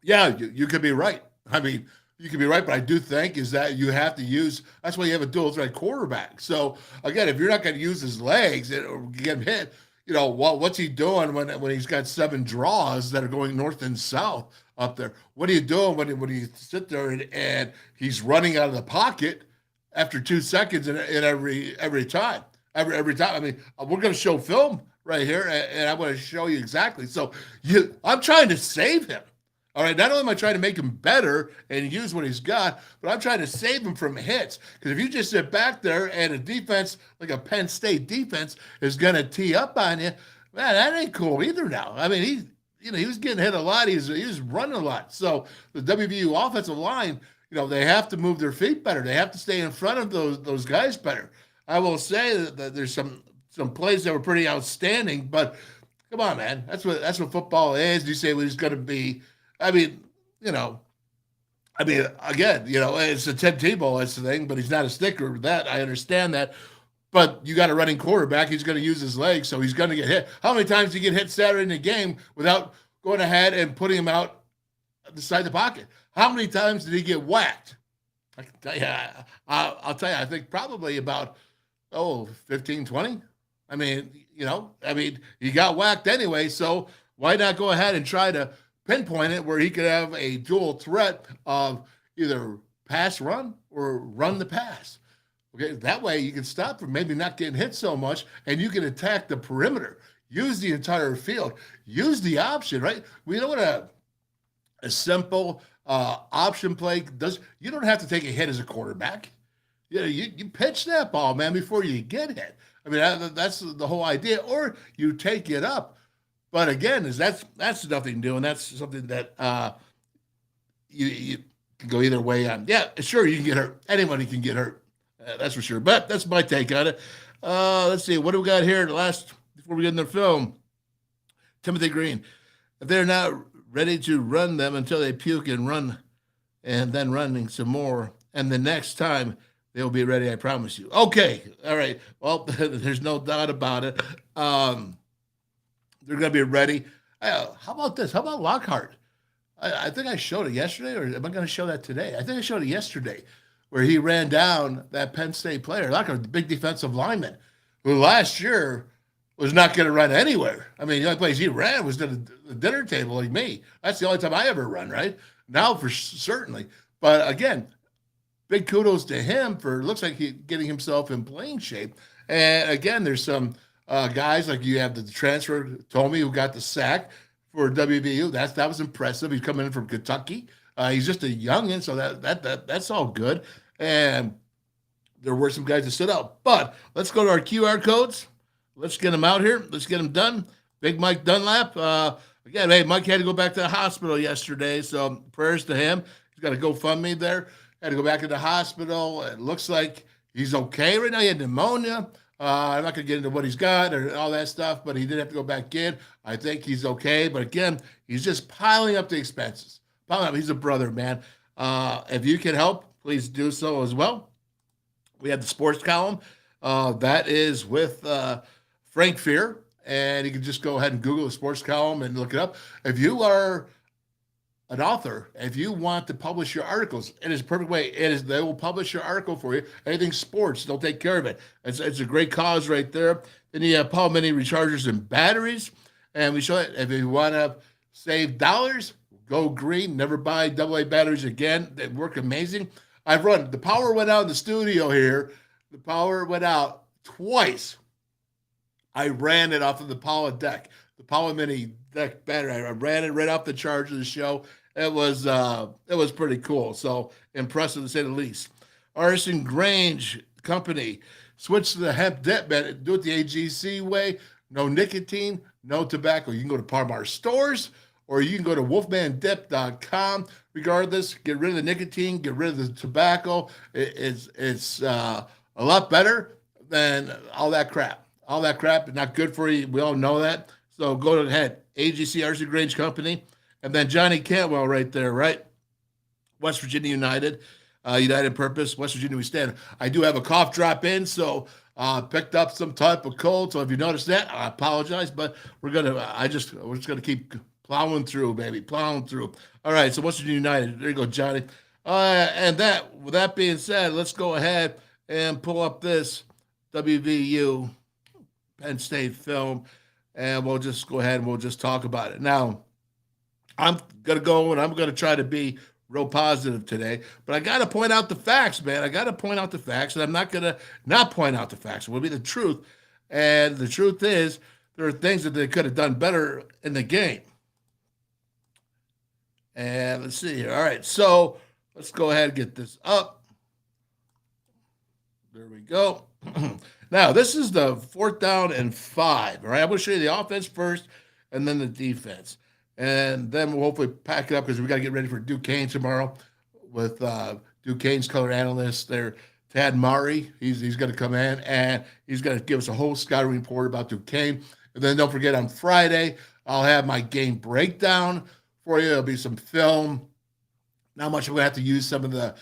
Yeah, you could be right. I mean, you could be right, but I do think is that you have to use. That's why you have a dual threat quarterback. So again, if you're not going to use his legs or get him hit, what's he doing when he's got 7 draws that are going north and south up there? What are you doing when you sit there and he's running out of the pocket after 2 seconds in every time? Every time. I mean, we're going to show film right here, and I'm going to show you exactly. So I'm trying to save him. All right, not only am I trying to make him better and use what he's got, but I'm trying to save him from hits. Because if you just sit back there and a defense, like a Penn State defense, is going to tee up on you, man, that ain't cool either now. I mean, he was getting hit a lot. He was running a lot. So the WVU offensive line, they have to move their feet better. They have to stay in front of those guys better. I will say that there's some plays that were pretty outstanding, but come on, man. That's what football is. You say what he's going to be. I mean, again, it's a Tim Tebow, that's the thing, but he's not a sticker with that. I understand that. But you got a running quarterback. He's going to use his legs, so he's going to get hit. How many times did he get hit Saturday in the game without going ahead and putting him out the side of the pocket? How many times did he get whacked? I can tell you, I'll tell you, I think probably about, 15, 20. I mean, he got whacked anyway, so why not go ahead and try to pinpoint it where he could have a dual threat of either pass run or run the pass. Okay, that way you can stop from maybe not getting hit so much, and you can attack the perimeter. Use the entire field. Use the option, right? We know what a simple option play does. You don't have to take a hit as a quarterback. You pitch that ball, man, before you get hit. I mean, that's the whole idea. Or you take it up. But again, that's nothing new, and that's something that you can go either way on. Yeah, sure, you can get hurt. Anybody can get hurt. That's for sure. But that's my take on it. Let's see. What do we got here before we get in the film? Timothy Green. If they're not ready to run them until they puke and run, and then running some more, and the next time they'll be ready, I promise you. Okay. All right. Well, there's no doubt about it. They're going to be ready. How about this? How about Lockhart? I think I showed it yesterday, or am I going to show that today? I think I showed it yesterday, where he ran down that Penn State player, Lockhart, the big defensive lineman, who last year was not going to run anywhere. I mean, the only place he ran was to the dinner table like me. That's the only time I ever run, right? Now, for certainly. But again, big kudos to him for, looks like he getting himself in playing shape. And again, there's some guys like you have the transfer Tommy who got the sack for WVU. That was impressive. He's coming in from Kentucky. He's just a youngin, so that's all good. And there were some guys that stood out. But let's go to our QR codes. Let's get them out here. Let's get them done. Big Mike Dunlap. Again, hey, Mike had to go back to the hospital yesterday, so prayers to him. He's got a GoFundMe there. Had to go back to the hospital. It looks like he's okay right now. He had pneumonia. I'm not going to get into what he's got or all that stuff, but he did have to go back in. I think he's okay. But again, he's just piling up the expenses. Piling up. He's a brother, man. If you can help, please do so as well. We have the sports column. That is with Frank Fear. And you can just go ahead and Google the sports column and look it up. If you are an author, if you want to publish your articles, it is a perfect way. They will publish your article for you. Anything sports, they'll take care of it. It's a great cause right there. Then you have Paul Mini rechargers and batteries. And we show it. If you want to save dollars, go green. Never buy AA batteries again. They work amazing. The power went out in the studio here. The power went out twice. I ran it off of the Pallet deck, the Pallet Mini deck battery. I ran it right off the charge of the show. It was pretty cool. So impressive to say the least. Artisan Grange Company, switch to the hemp dip, man. Do it the AGC way. No nicotine, no tobacco. You can go to Parmar stores, or you can go to wolfmandip.com. Regardless, get rid of the nicotine, get rid of the tobacco. It's a lot better than all that crap. All that crap is not good for you. We all know that. So go ahead. AGC, Artisan Grange Company. And then Johnny Cantwell right there, right? West Virginia United. United Purpose, West Virginia we stand. I do have a cough drop in, so picked up some type of cold. So if you notice that, I apologize, but we're just gonna keep plowing through, baby, plowing through. All right, so West Virginia United. There you go, Johnny. And with that being said, let's go ahead and pull up this WVU Penn State film, and we'll just go ahead and we'll just talk about it. Now, I'm going to go and I'm going to try to be real positive today, but I got to point out the facts, man. I got to point out the facts, and I'm not going to not point out the facts. It will be the truth. And the truth is, there are things that they could have done better in the game. And let's see here. All right, so let's go ahead and get this up. There we go. Now, this is the 4th down and 5. All right, I'm going to show you the offense first and then the defense. And then we'll hopefully pack it up because we got to get ready for Duquesne tomorrow with Duquesne's color analyst there, Tad Murray. He's going to come in and he's going to give us a whole scouting report about Duquesne. And then don't forget on Friday, I'll have my game breakdown for you. There'll be some film. Not much I'm going to have to use some of the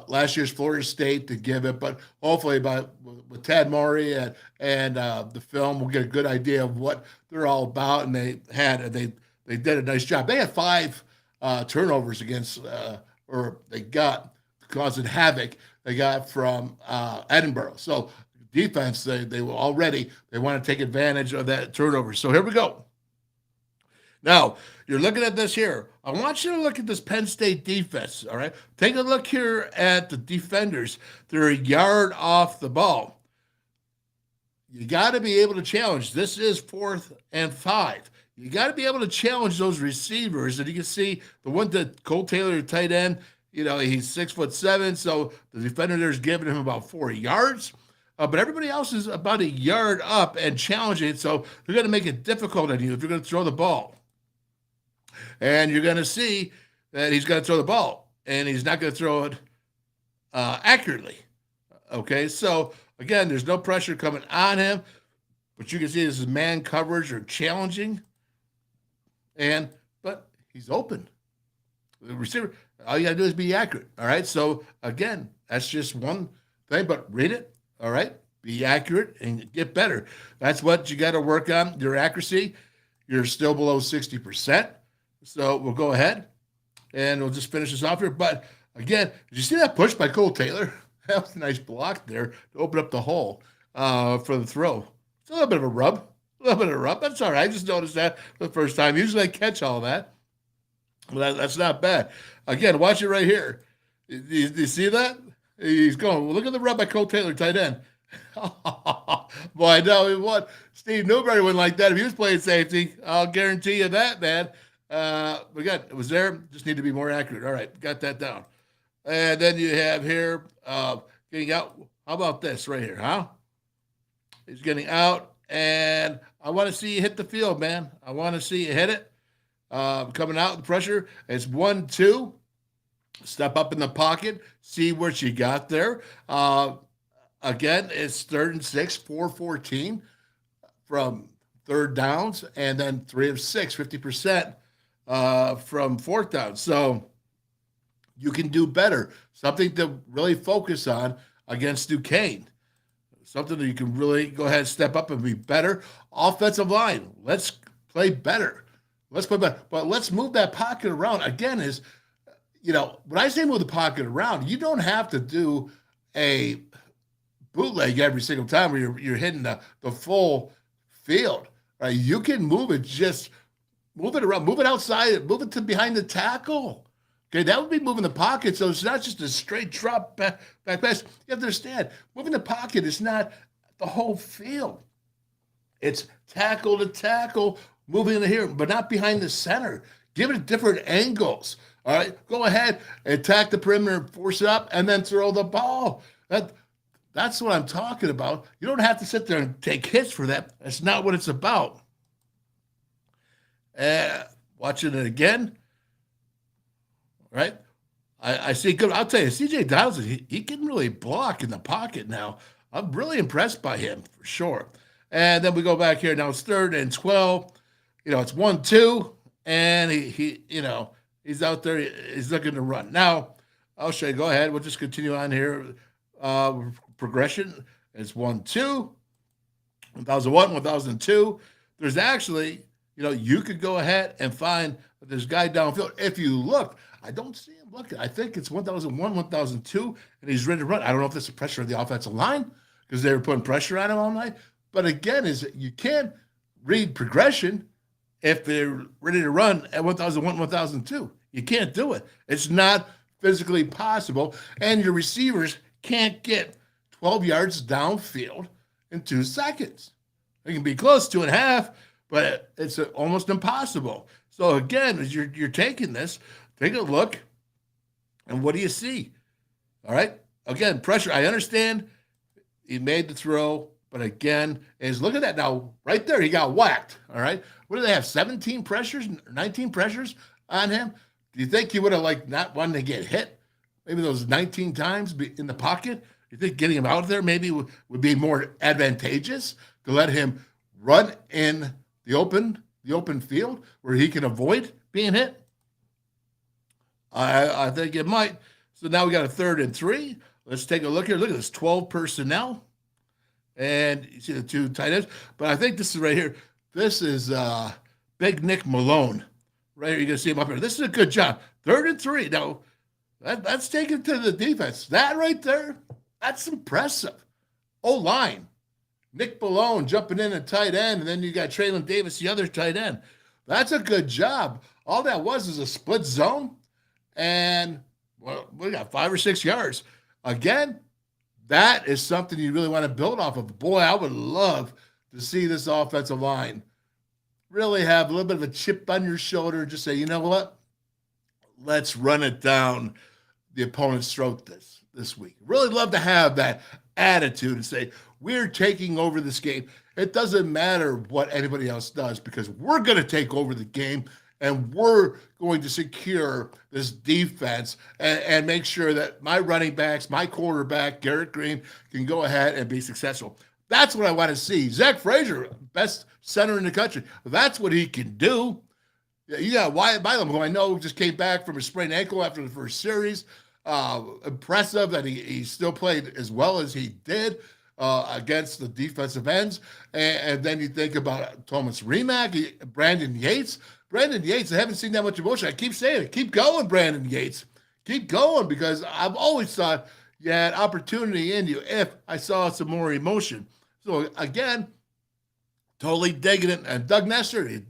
last year's Florida State to give it, but hopefully with Tad Murray and the film, we'll get a good idea of what they're all about. And they did a nice job. They had 5 turnovers against, or they got causing havoc. They got from Edinburgh. So defense, they were already, they want to take advantage of that turnover. So here we go. Now, you're looking at this here. I want you to look at this Penn State defense, all right? Take a look here at the defenders. They're a yard off the ball. You got to be able to challenge. This is 4th and 5. You got to be able to challenge those receivers. And you can see the one that Cole Taylor, tight end, he's 6'7", so the defender there's giving him about 4 yards. But everybody else is about a yard up and challenging it, so they're going to make it difficult on you if you're going to throw the ball. And you're going to see that he's going to throw the ball, and he's not going to throw it accurately. Okay, so again, there's no pressure coming on him, but you can see this is man coverage or challenging, but he's open. The receiver, all you got to do is be accurate. All right, so again, that's just one thing, but read it. All right, be accurate and get better. That's what you got to work on. Your accuracy, you're still below 60%. So we'll go ahead and we'll just finish this off here. But again, did you see that push by Cole Taylor? That was a nice block there to open up the hole for the throw. It's a little bit of a rub. That's all right. I just noticed that for the first time. Usually I catch all that. Well, that's not bad. Again, watch it right here. Do you see that? He's going, look at the rub by Cole Taylor, tight end. Boy, I know what Steve Newberry wouldn't like that if he was playing safety. I'll guarantee you that, man. Again, it was there. Just need to be more accurate. All right, got that down. And then you have here getting out. How about this right here, huh? He's getting out, and I want to see you hit the field, man. I want to see you hit it. Coming out, the pressure. It's 1-2. Step up in the pocket. See what you got there. Again, it's 3rd and 6, 4-14 from 3rd downs, and then 3 of 6, 50% from 4th down. So you can do better. Something to really focus on against Duquesne. Something that you can really go ahead and step up and be better. Offensive line, let's play better. Let's play better. But let's move that pocket around. Again, when I say move the pocket around, you don't have to do a bootleg every single time where you're hitting the full field. Right? You can move it, just move it around, move it outside, move it to behind the tackle. Okay, that would be moving the pocket, so it's not just a straight drop back pass. You have to understand, moving the pocket is not the whole field. It's tackle to tackle, moving in here, but not behind the center. Give it different angles. All right, go ahead, attack the perimeter, force it up, and then throw the ball. That's what I'm talking about. You don't have to sit there and take hits for that. That's not what it's about. Watching it again. Right? I see good. I'll tell you, C.J. Donaldson, he can really block in the pocket now. I'm really impressed by him, for sure. And then we go back here. Now it's 3rd and 12. It's 1-2, and he's out there. He's looking to run. Now, I'll show you. Go ahead. We'll just continue on here. Progression. It's 1-2, 1001, 1002. There's actually you could go ahead and find this guy downfield. If you look, I don't see him looking. I think it's 1001, 1002, and he's ready to run. I don't know if that's the pressure of the offensive line because they were putting pressure on him all night. But again, you can't read progression if they're ready to run at 1001, 1002. You can't do it. It's not physically possible. And your receivers can't get 12 yards downfield in 2 seconds. They can be close, 2.5, but it's almost impossible. So again, as you're taking this, take a look, and what do you see? All right. Again, pressure. I understand he made the throw, but again, look at that now. Right there, he got whacked. All right. What do they have? 17 pressures, 19 pressures on him. Do you think he would have not wanted to get hit? Maybe those 19 times in the pocket. You think getting him out there maybe would be more advantageous to let him run in the open field where he can avoid being hit? I think it might. So now we got a 3rd and 3. Let's take a look here. Look at this 12 personnel. And you see the 2 tight ends. But I think this is right here. This is Big Nick Malone. Right here, you're going to see him up here. This is a good job. 3rd and 3. Now, that's taken to the defense. That right there, that's impressive. O-line. Nick Malone jumping in at tight end, and then you got Traylon Davis, the other tight end. That's a good job. All that was a split zone, and we got 5 or 6 yards. Again, that is something you really want to build off of. Boy, I would love to see this offensive line really have a little bit of a chip on your shoulder. Just say, you know what? Let's run it down the opponent's throat this week. Really love to have that attitude and say, we're taking over this game. It doesn't matter what anybody else does because we're going to take over the game and we're going to secure this defense and make sure that my running backs, my quarterback, Garrett Green, can go ahead and be successful. That's what I want to see. Zach Frazier, best center in the country. That's what he can do. You got Wyatt Milam, who I know just came back from a sprained ankle after the first series. Impressive that he still played as well as he did against the defensive ends. And then you think about Thomas Remack, Brandon Yates. Brandon Yates, I haven't seen that much emotion. I keep saying it. Keep going, Brandon Yates. Keep going, because I've always thought you had opportunity in you if I saw some more emotion. So, again, totally digging it. And Doug Nestor,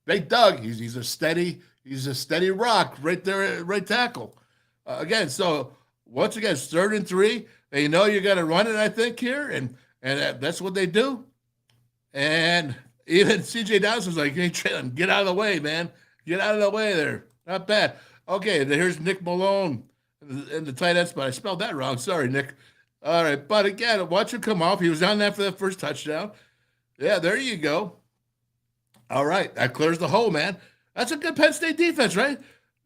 Big Doug, he's a steady rock right there at right tackle. Again, so once again, it's 3rd and 3. They know you got to run it, I think, here, and that's what they do. And even C.J. Dawson's like, hey, Traylon, get out of the way, man. Get out of the way there. Not bad. Okay, here's Nick Malone in the tight end spot. I spelled that wrong. Sorry, Nick. All right, but again, watch him come off. He was on that for that first touchdown. Yeah, there you go. All right, that clears the hole, man. That's a good Penn State defense, right?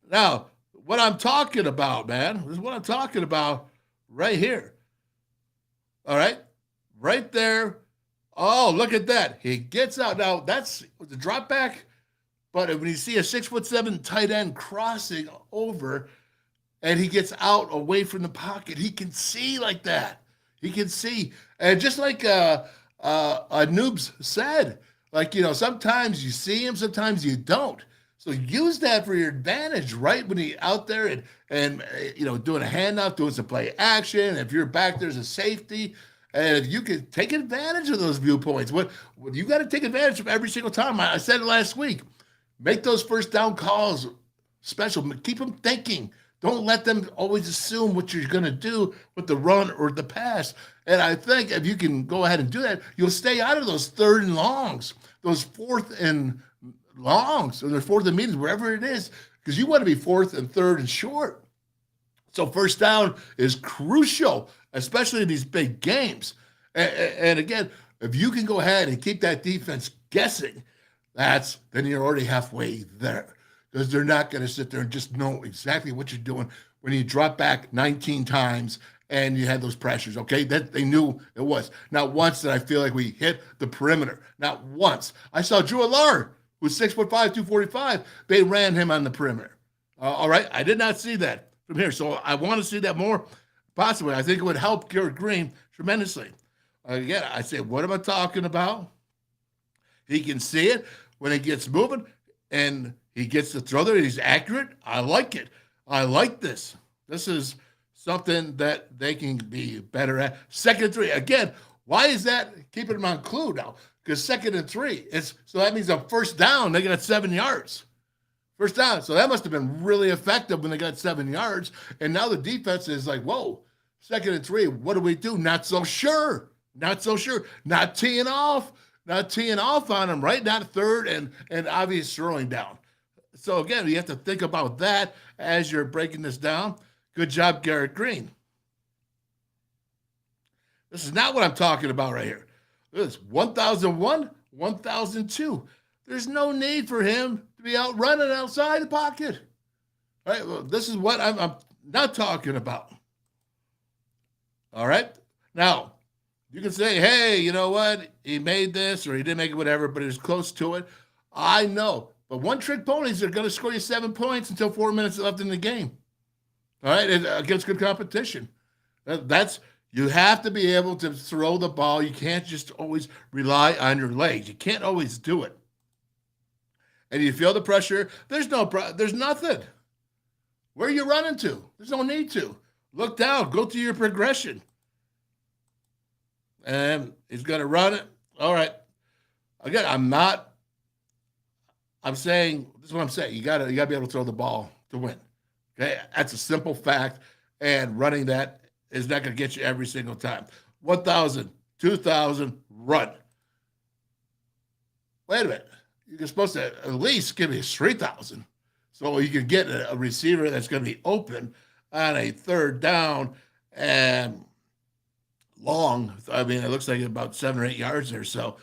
Now, what I'm talking about, man, is what I'm talking about right here. All right, right there. Oh, look at that. He gets out. Now, that's the drop back, but when you see a 6'7" tight end crossing over and he gets out away from the pocket, he can see like that. He can see. And just like Noobs said, like, sometimes you see him, sometimes you don't. So use that for your advantage, right? When he's out there and doing a handoff, doing some play action. If you're back there's a safety. And if you can take advantage of those viewpoints, what you got to take advantage of every single time. I said it last week. Make those first down calls special. Keep them thinking. Don't let them always assume what you're going to do with the run or the pass. And I think if you can go ahead and do that, you'll stay out of those 3rd and longs, those 4th and longs, or their 4th and mediums, wherever it is, because you want to be 4th and 3rd and short. So first down is crucial, especially in these big games. And again, if you can go ahead and keep that defense guessing, then you're already halfway there, because they're not going to sit there and just know exactly what you're doing when you drop back 19 times and you had those pressures, okay? That they knew it was. Not once did I feel like we hit the perimeter. Not once. I saw Drew Allard, who's 6'5", 245. They ran him on the perimeter. All right? I did not see that from here. So I want to see that more, possibly. I think it would help Garrett Green tremendously. Again, I say, what am I talking about? He can see it. when he gets moving and he gets the throw there, he's accurate. I like it. I like this. This is something that they can be better at. 2nd and 3. Again, why is that keeping them on clue now? Because 2nd and 3, so that means a first down, they got 7 yards. First down. So that must have been really effective when they got 7 yards. And now the defense is like, whoa, 2nd and 3, what do we do? Not so sure. Not so sure. Not teeing off on them, right? Not 3rd and obvious throwing down. So again, you have to think about that as you're breaking this down. Good job, Garrett Green. This is not what I'm talking about right here. This is 1001, 1002. There's no need for him to be out running outside the pocket. All right, well, this is what I'm not talking about. All right? Now, you can say, hey, you know what? He made this or he didn't make it, whatever, but it was close to it. I know. But one-trick ponies are going to score you 7 points until 4 minutes left in the game. All right? Against good competition. You have to be able to throw the ball. You can't just always rely on your legs. You can't always do it. And you feel the pressure. There's nothing. Where are you running to? There's no need to. Look down. Go through your progression. And he's going to run it. All right. Again, I'm saying, this is what I'm saying. You got to be able to throw the ball to win. Okay? That's a simple fact. And running that is not going to get you every single time. 1,000, 2,000, run. Wait a minute. You're supposed to at least give me 3,000 so you can get a receiver that's going to be open on a 3rd down and long. I mean, it looks like about 7 or 8 yards there. So,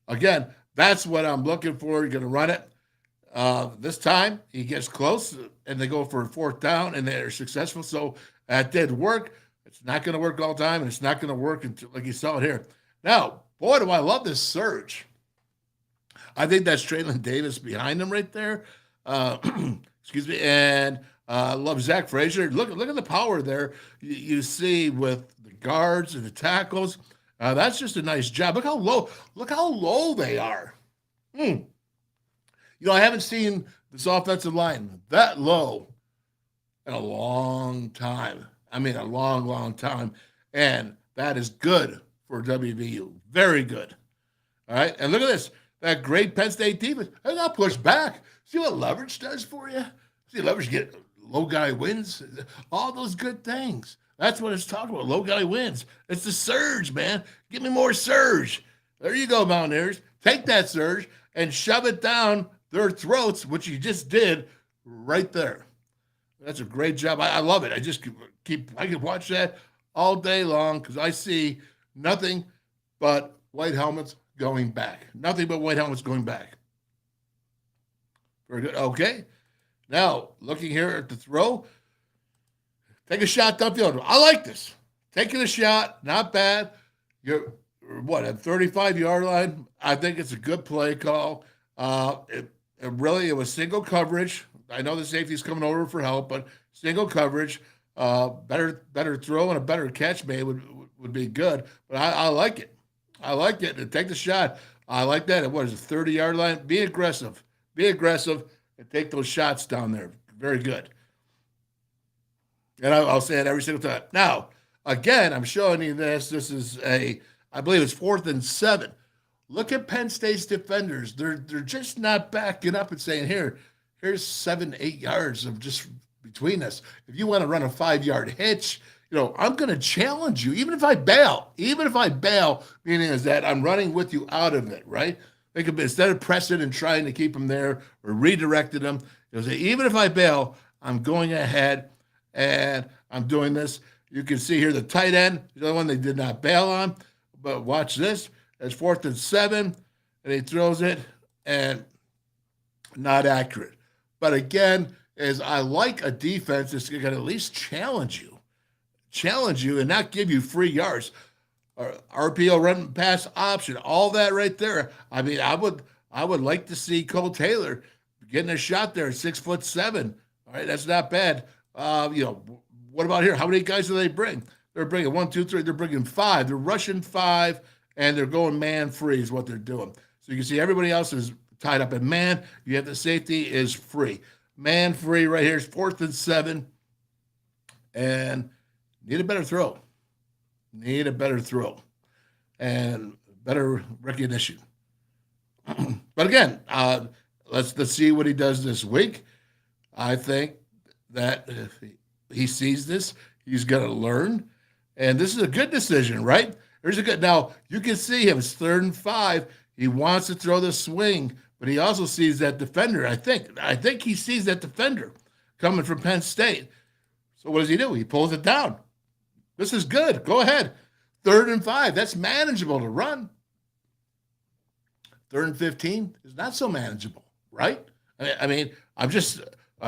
again, that's what I'm looking for. You're going to run it. This time, he gets close, and they go for a 4th down, and they're successful. So, that did work. It's not going to work all the time, and it's not going to work until, like you saw it here. Now, boy, do I love this surge. I think that's Traylon Davis behind him right there. Excuse me. And I love Zach Frazier. Look at the power there. You see with the guards and the tackles. That's just a nice job. Look how low they are. You know, I haven't seen this offensive line that low in a long time. I mean, a long, long time. And that is good for WVU. Very good. All right. And look at this. That great Penn State defense. They got pushed back. See what leverage does for you? See leverage get low guy wins. All those good things. That's what it's talking about. Low guy wins. It's the surge, man. Give me more surge. There you go, Mountaineers. Take that surge and shove it down their throats, which you just did right there. That's a great job. I love it. I can watch that all day long because I see nothing but white helmets going back. Nothing but white helmets going back. Very good. Okay. Now, looking here at the throw. Take a shot downfield. I like this. Taking a shot, not bad. You're, at 35-yard line? I think it's a good play call. It was single coverage. I know the safety's coming over for help, but single coverage, better throw and a better catch made would be good. But I like it. I like it. And take the shot. I like that. What is it, 30-yard line? Be aggressive. Be aggressive and take those shots down there. Very good. And I'll say it every single time. Now, again, I'm showing you this. This is I believe it's 4th and 7. Look at Penn State's defenders. They're just not backing up and saying, here's 7-8 yards of just between us. If you want to run a 5-yard hitch, I'm going to challenge you, even if I bail, meaning is that I'm running with you out of it, right? Instead of pressing and trying to keep them there or redirecting them, say, even if I bail, I'm going ahead and I'm doing this. You can see here the tight end, the other one they did not bail on, but watch this. It's 4th and 7, and he throws it and not accurate. But again, I like a defense that's going to at least challenge you and not give you free yards. RPO run pass option, all that right there. I mean, I would like to see Cole Taylor getting a shot there at 6'7". All right, that's not bad. What about here? How many guys do they bring? They're bringing 1, 2, 3. They're bringing 5. They're rushing 5, and they're going man free is what they're doing. So you can see everybody else is tied up in man. You have the safety is free. Man free right here is 4th and 7. And need a better throw. Need a better throw. And better recognition. But again, let's see what he does this week. I think that if he sees this, he's going to learn. And this is a good decision, right? There's a good. Now, you can see him. It's 3rd and 5. He wants to throw the swing, but he also sees that defender. I think he sees that defender coming from Penn State. So what does he do? He pulls it down. This is good. Go ahead. 3rd and 5. That's manageable to run. 3rd and 15 is not so manageable, right? I mean, I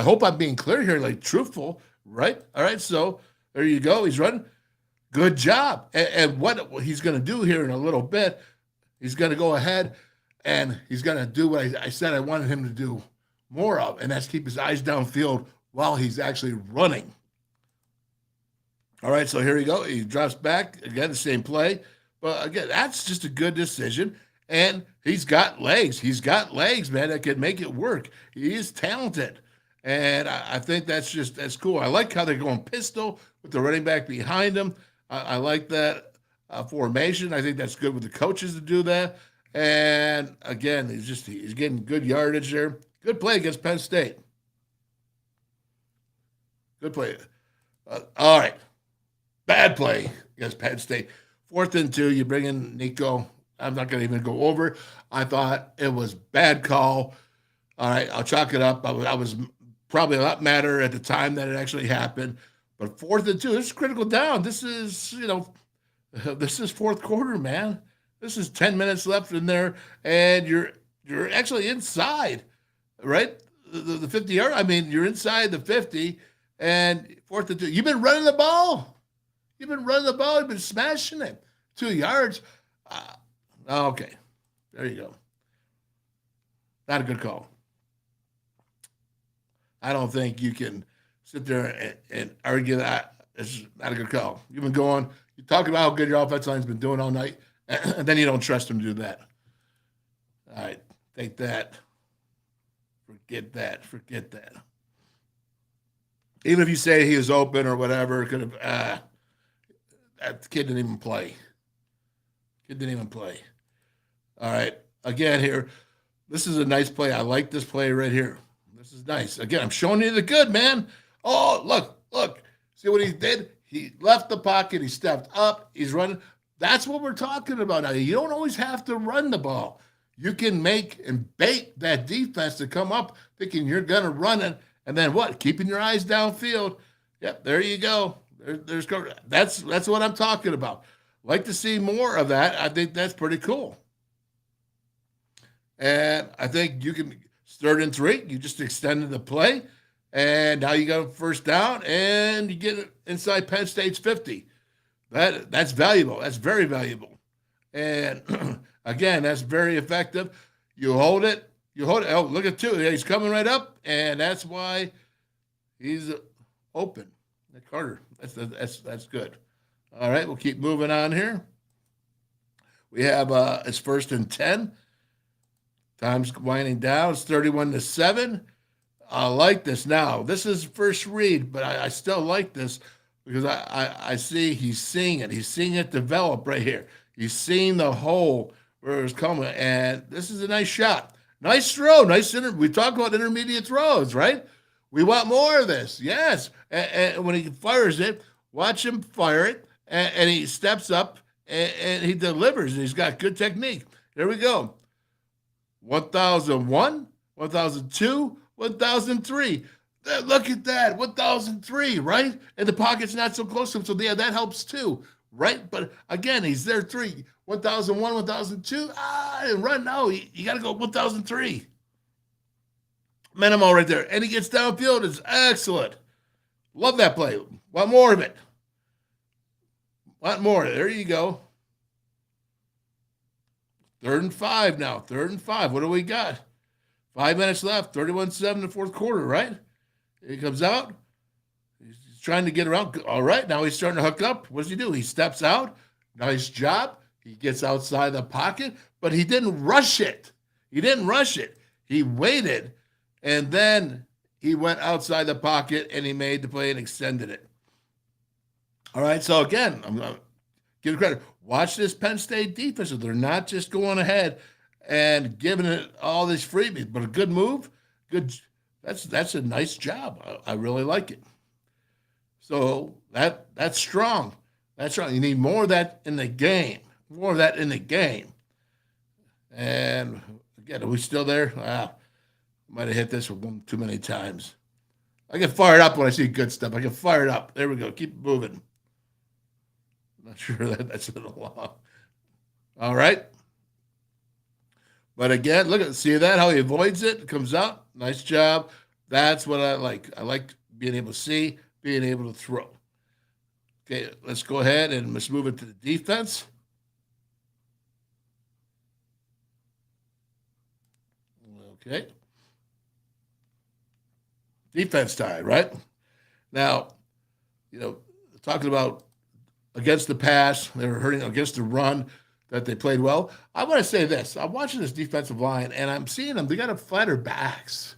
hope I'm being clear here, like truthful, right? All right, so there you go. He's running. Good job. And what he's going to do here in a little bit, he's going to go ahead and he's going to do what I said I wanted him to do more of, and that's keep his eyes downfield while he's actually running. All right, so here you go. He drops back. Again, the same play. But again, that's just a good decision. And he's got legs. He's got legs, man, that can make it work. He is talented. And I think that's cool. I like how they're going pistol with the running back behind him. I like that formation. I think that's good with the coaches to do that. And again, he's getting good yardage there. Good play against Penn State. Good play. All right. Bad play against Penn State. 4th and 2, you bring in Nico. I'm not going to even go over. I thought it was bad call. All right, I'll chalk it up. I was probably a lot madder at the time that it actually happened. But 4th and 2, this is critical down. This is, this is 4th quarter, man. This is 10 minutes left in there, and you're actually inside, right? The 50-yard. I mean, you're inside the 50, and 4th and 2. You've been running the ball. You've been smashing it. 2 yards. Okay. There you go. Not a good call. I don't think you can sit there and argue that. It's not a good call. You've been going. You're talking about how good your offensive line's been doing all night, and then you don't trust them to do that. All right. Take that. Forget that. Even if you say he was open or whatever, could have that kid didn't even play. All right. Again here, this is a nice play. I like this play right here. This is nice. Again, I'm showing you the good, man. Oh, look. See what he did? He left the pocket. He stepped up. He's running. That's what we're talking about now. You don't always have to run the ball. You can make and bait that defense to come up thinking you're going to run it. And then what? Keeping your eyes downfield. Yep, there you go. That's what I'm talking about. Like to see more of that. I think that's pretty cool. And I think you can 3rd and 3. You just extended the play, and now you got a 1st down, and you get it inside Penn State's 50. That's valuable. That's very valuable. And again, that's very effective. You hold it. Oh, look at 2. He's coming right up, and that's why he's open. Carter. That's good. All right, we'll keep moving on here. We have it's 1st and 10. Time's winding down. It's 31-7. I like this now. This is first read, but I still like this because I see he's seeing it. He's seeing it develop right here. He's seeing the hole where it's coming, and this is a nice shot. Nice throw. We talk about intermediate throws, right? We want more of this. Yes. And when he fires it, watch him fire it, and he steps up, and he delivers, and he's got good technique. There we go. 1001, 1002, 1003. Look at that, 1003, right? And the pocket's not so close to him, so yeah, that helps too, right? But again, he's there 3, 1001, 1002. And right now, you got to go 1003. Minimal right there. And he gets downfield. It's excellent. Love that play. Want more of it. Want more. There you go. 3rd and 5 now. 3rd and 5. What do we got? 5 minutes left. 31-7 the 4th quarter, right? He comes out. He's trying to get around. All right. Now he's starting to hook up. What does he do? He steps out. Nice job. He gets outside the pocket, but he didn't rush it. He waited, and then he went outside the pocket, and he made the play and extended it. All right, so again, I'm going to give it credit. Watch this Penn State defense. They're not just going ahead and giving it all these freebies, but a good move, good. That's a nice job. I really like it. So that's strong. That's strong. You need more of that in the game. More of that in the game. And again, are we still there? Might have hit this one too many times. I get fired up when I see good stuff. I get fired up. There we go. Keep moving. Not sure that's been a long. All right. But again, look at see that how he avoids it. It comes out. Nice job. That's what I like. I like being able to see, being able to throw. Okay, let's go ahead and let's move into the defense. Okay. Defense time, right? Now, talking about against the pass, they were hurting against the run, that they played well. I want to say this. I'm watching this defensive line, and I'm seeing them. They got a flatter backs.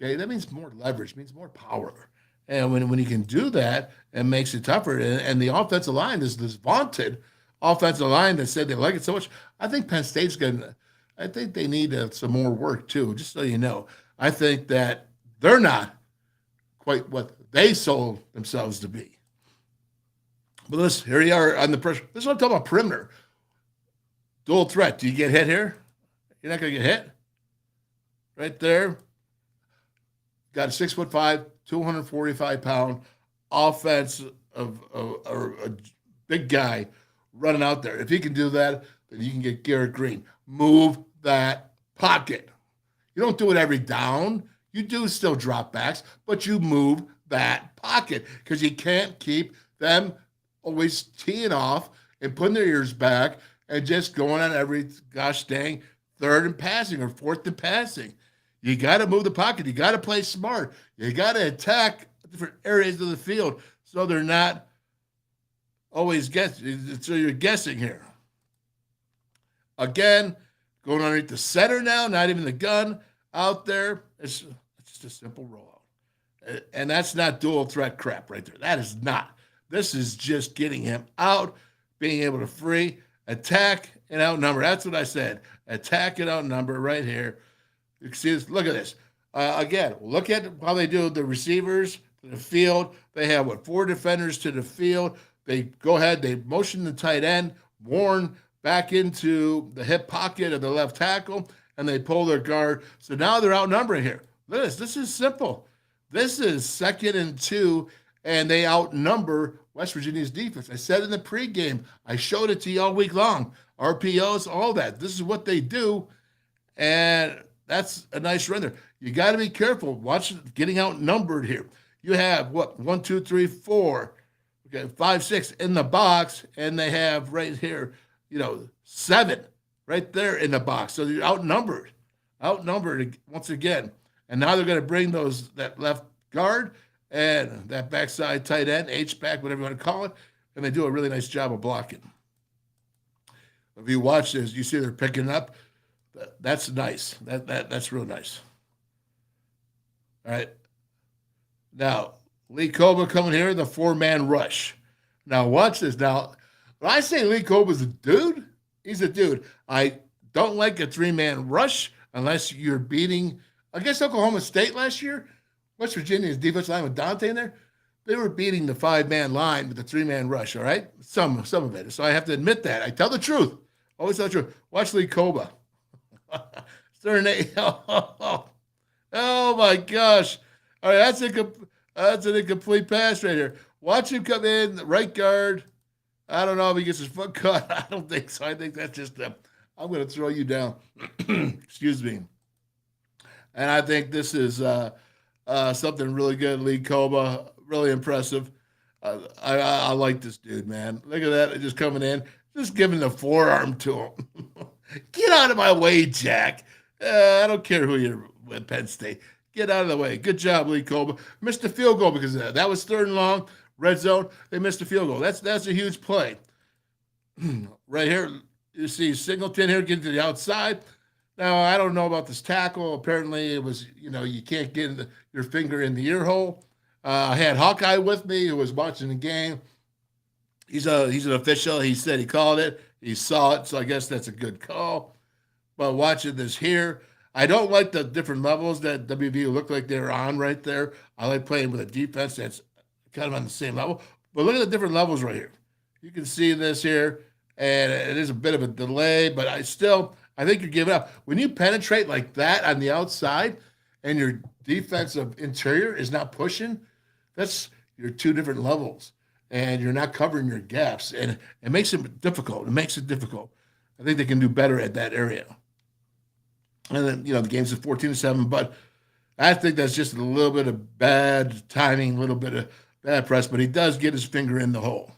Okay, that means more leverage, means more power. And when you can do that, it makes it tougher. And the offensive line is this vaunted offensive line that said they like it so much. I think Penn State's I think they need some more work, too, just so you know. I think that they're not quite what they sold themselves to be. But listen, here you are on the pressure. This is what I'm talking about, perimeter. Dual threat. Do you get hit here? You're not going to get hit. Right there. Got a 6'5", 245-pound offense of a big guy running out there. If he can do that, then you can get Garrett Green. Move that pocket. You don't do it every down. You do still drop backs, but you move that pocket because you can't keep them always teeing off and putting their ears back and just going on every gosh dang third and passing or fourth and passing. You got to move the pocket. You got to play smart. You got to attack different areas of the field so they're not always guessing. So you're guessing here. Again, going underneath the center now, not even the gun out there. It's just a simple rollout. And that's not dual threat crap right there. That is not. This is just getting him out, being able to free, attack, and outnumber. That's what I said. Attack and outnumber right here. You can see this. Look at this. Again, look at how they do the receivers to the field. They have, 4 defenders to the field. They go ahead. They motion the tight end, Warren, back into the hip pocket of the left tackle, and they pull their guard. So now they're outnumbering here. Look at this. This is simple. This is 2nd and 2, and they outnumber West Virginia's defense. I said in the pregame, I showed it to you all week long. RPOs, all that. This is what they do, and that's a nice run there. You got to be careful. Watch getting outnumbered here. You have, 1, 2, 3, 4, 5, 6 in the box, and they have right here, 7 right there in the box. So you're outnumbered once again. And now they're going to bring that left guard and that backside tight end, H-back, whatever you want to call it, and they do a really nice job of blocking. If you watch this, you see they're picking up. That's nice. That's real nice. All right. Now, Lee Koba coming here, the 4-man rush. Now, watch this. Now, when I say Lee Koba's a dude, he's a dude. I don't like a 3-man rush unless you're beating, I guess, Oklahoma State last year. West Virginia's defensive line with Dante in there, they were beating the 5-man line with the 3-man rush, all right? Some of it. So I have to admit that. I tell the truth. Always tell the truth. Watch Lee Koba. Oh, my gosh. All right, that's an incomplete pass right here. Watch him come in, right guard. I don't know if he gets his foot caught. I don't think so. I think that's just I'm going to throw you down. Excuse me. And I think this is something really good. Lee Koba, really impressive. I like this dude, man. Look at that, just coming in, just giving the forearm to him. Get out of my way, Jack. I don't care who you're with, Penn State. Get out of the way. Good job, Lee Koba. Missed the field goal because of that. That was 3rd and long, red zone. They missed the field goal. That's a huge play. Right here, you see Singleton here getting to the outside. Now, I don't know about this tackle. Apparently, it was, you can't get your finger in the ear hole. I had Hawkeye with me who was watching the game. He's an official. He said he called it. He saw it, so I guess that's a good call. But watching this here, I don't like the different levels that WVU looked like they were on right there. I like playing with a defense that's kind of on the same level. But look at the different levels right here. You can see this here, and it is a bit of a delay, but I think you're giving up. When you penetrate like that on the outside and your defensive interior is not pushing, that's your two different levels. And you're not covering your gaps. And it makes it difficult. I think they can do better at that area. And then, the game's at 14-7, but I think that's just a little bit of bad timing, a little bit of bad press, but he does get his finger in the hole.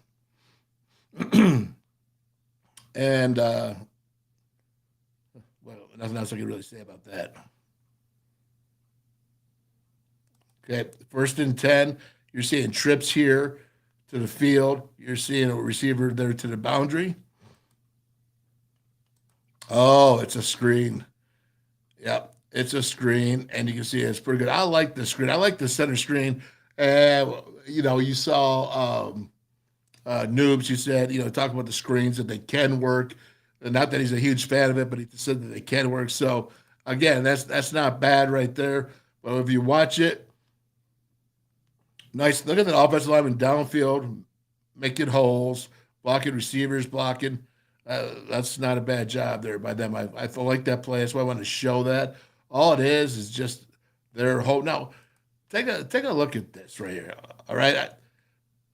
And, well, nothing else I can really say about that. Okay, 1st and 10, you're seeing trips here to the field. You're seeing a receiver there to the boundary. Oh, it's a screen. Yep, it's a screen, and you can see it's pretty good. I like the screen. I like the center screen. And, you saw Noobs, you said, talk about the screens, that they can work. And not that he's a huge fan of it, but he said that they can work. So, again, that's not bad right there. But if you watch it, nice. Look at the offensive lineman downfield, making holes, blocking receivers, blocking. That's not a bad job there by them. I like that play. That's why I wanted to show that. All it is just their whole. Now, take a look at this right here. All right.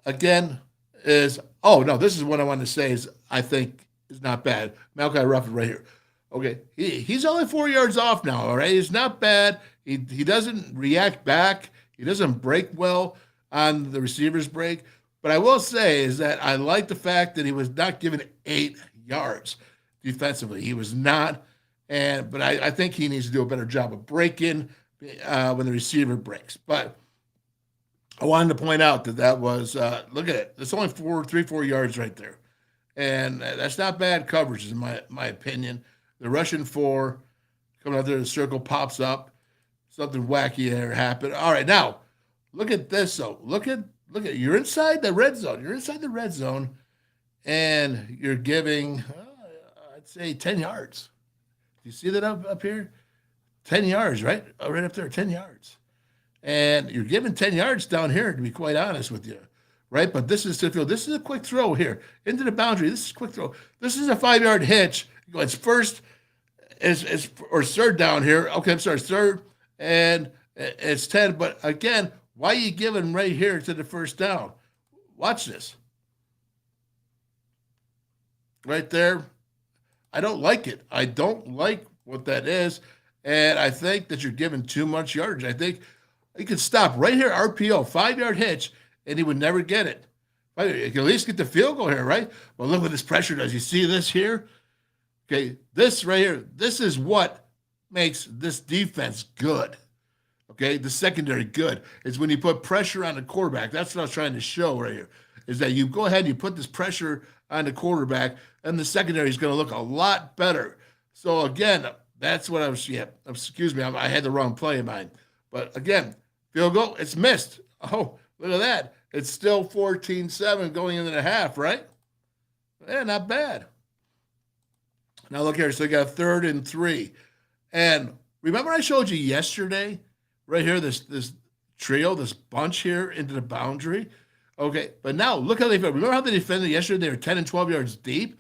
This is what I wanted to say is I think is not bad. Malachi Ruffin right here. Okay, he's only 4 yards off now. All right, he's not bad. He doesn't react back. He doesn't break well on the receiver's break. But I will say is that I like the fact that he was not given 8 yards defensively. He was not, but I think he needs to do a better job of breaking when the receiver breaks. But I wanted to point out that was look at it. It's only 4 yards right there, and that's not bad coverage in my opinion. The rushing 4 coming out there, the circle pops up, something wacky there happened. All right, now look at this though. Look at you're inside the red zone. You're inside the red zone. And you're giving, I'd say 10 yards. Do you see that up here? 10 yards, right? Right up there, 10 yards. And you're giving 10 yards down here, to be quite honest with you, right? But this is to field. This is a quick throw here into the boundary. This is a quick throw. This is a 5-yard hitch. It's first, or third down here. Okay, I'm sorry, third, and it's 10. But again, why are you giving right here to the first down? Watch this. Right there. I don't like it. I don't like what that is. And I think that you're giving too much yardage. I think you could stop right here, RPO, 5-yard hitch, and he would never get it. You can at least get the field goal here, right? Well, look what this pressure does. You see this here? Okay, this right here, this is what makes this defense good. Okay, the secondary good. It's when you put pressure on the quarterback. That's what I was trying to show right here, is that you go ahead and you put this pressure on the quarterback, and the secondary is going to look a lot better. So, again, that's what I was, excuse me, I had the wrong play in mind. But, again, field goal, it's missed. Oh, look at that. It's still 14-7 going into the half, right? Yeah, not bad. Now, look here. So, you got 3rd and 3. And remember I showed you yesterday, right here, this trio, this bunch here into the boundary? Okay, but now look how they defended. Remember how they defended yesterday? They were 10 and 12 yards deep.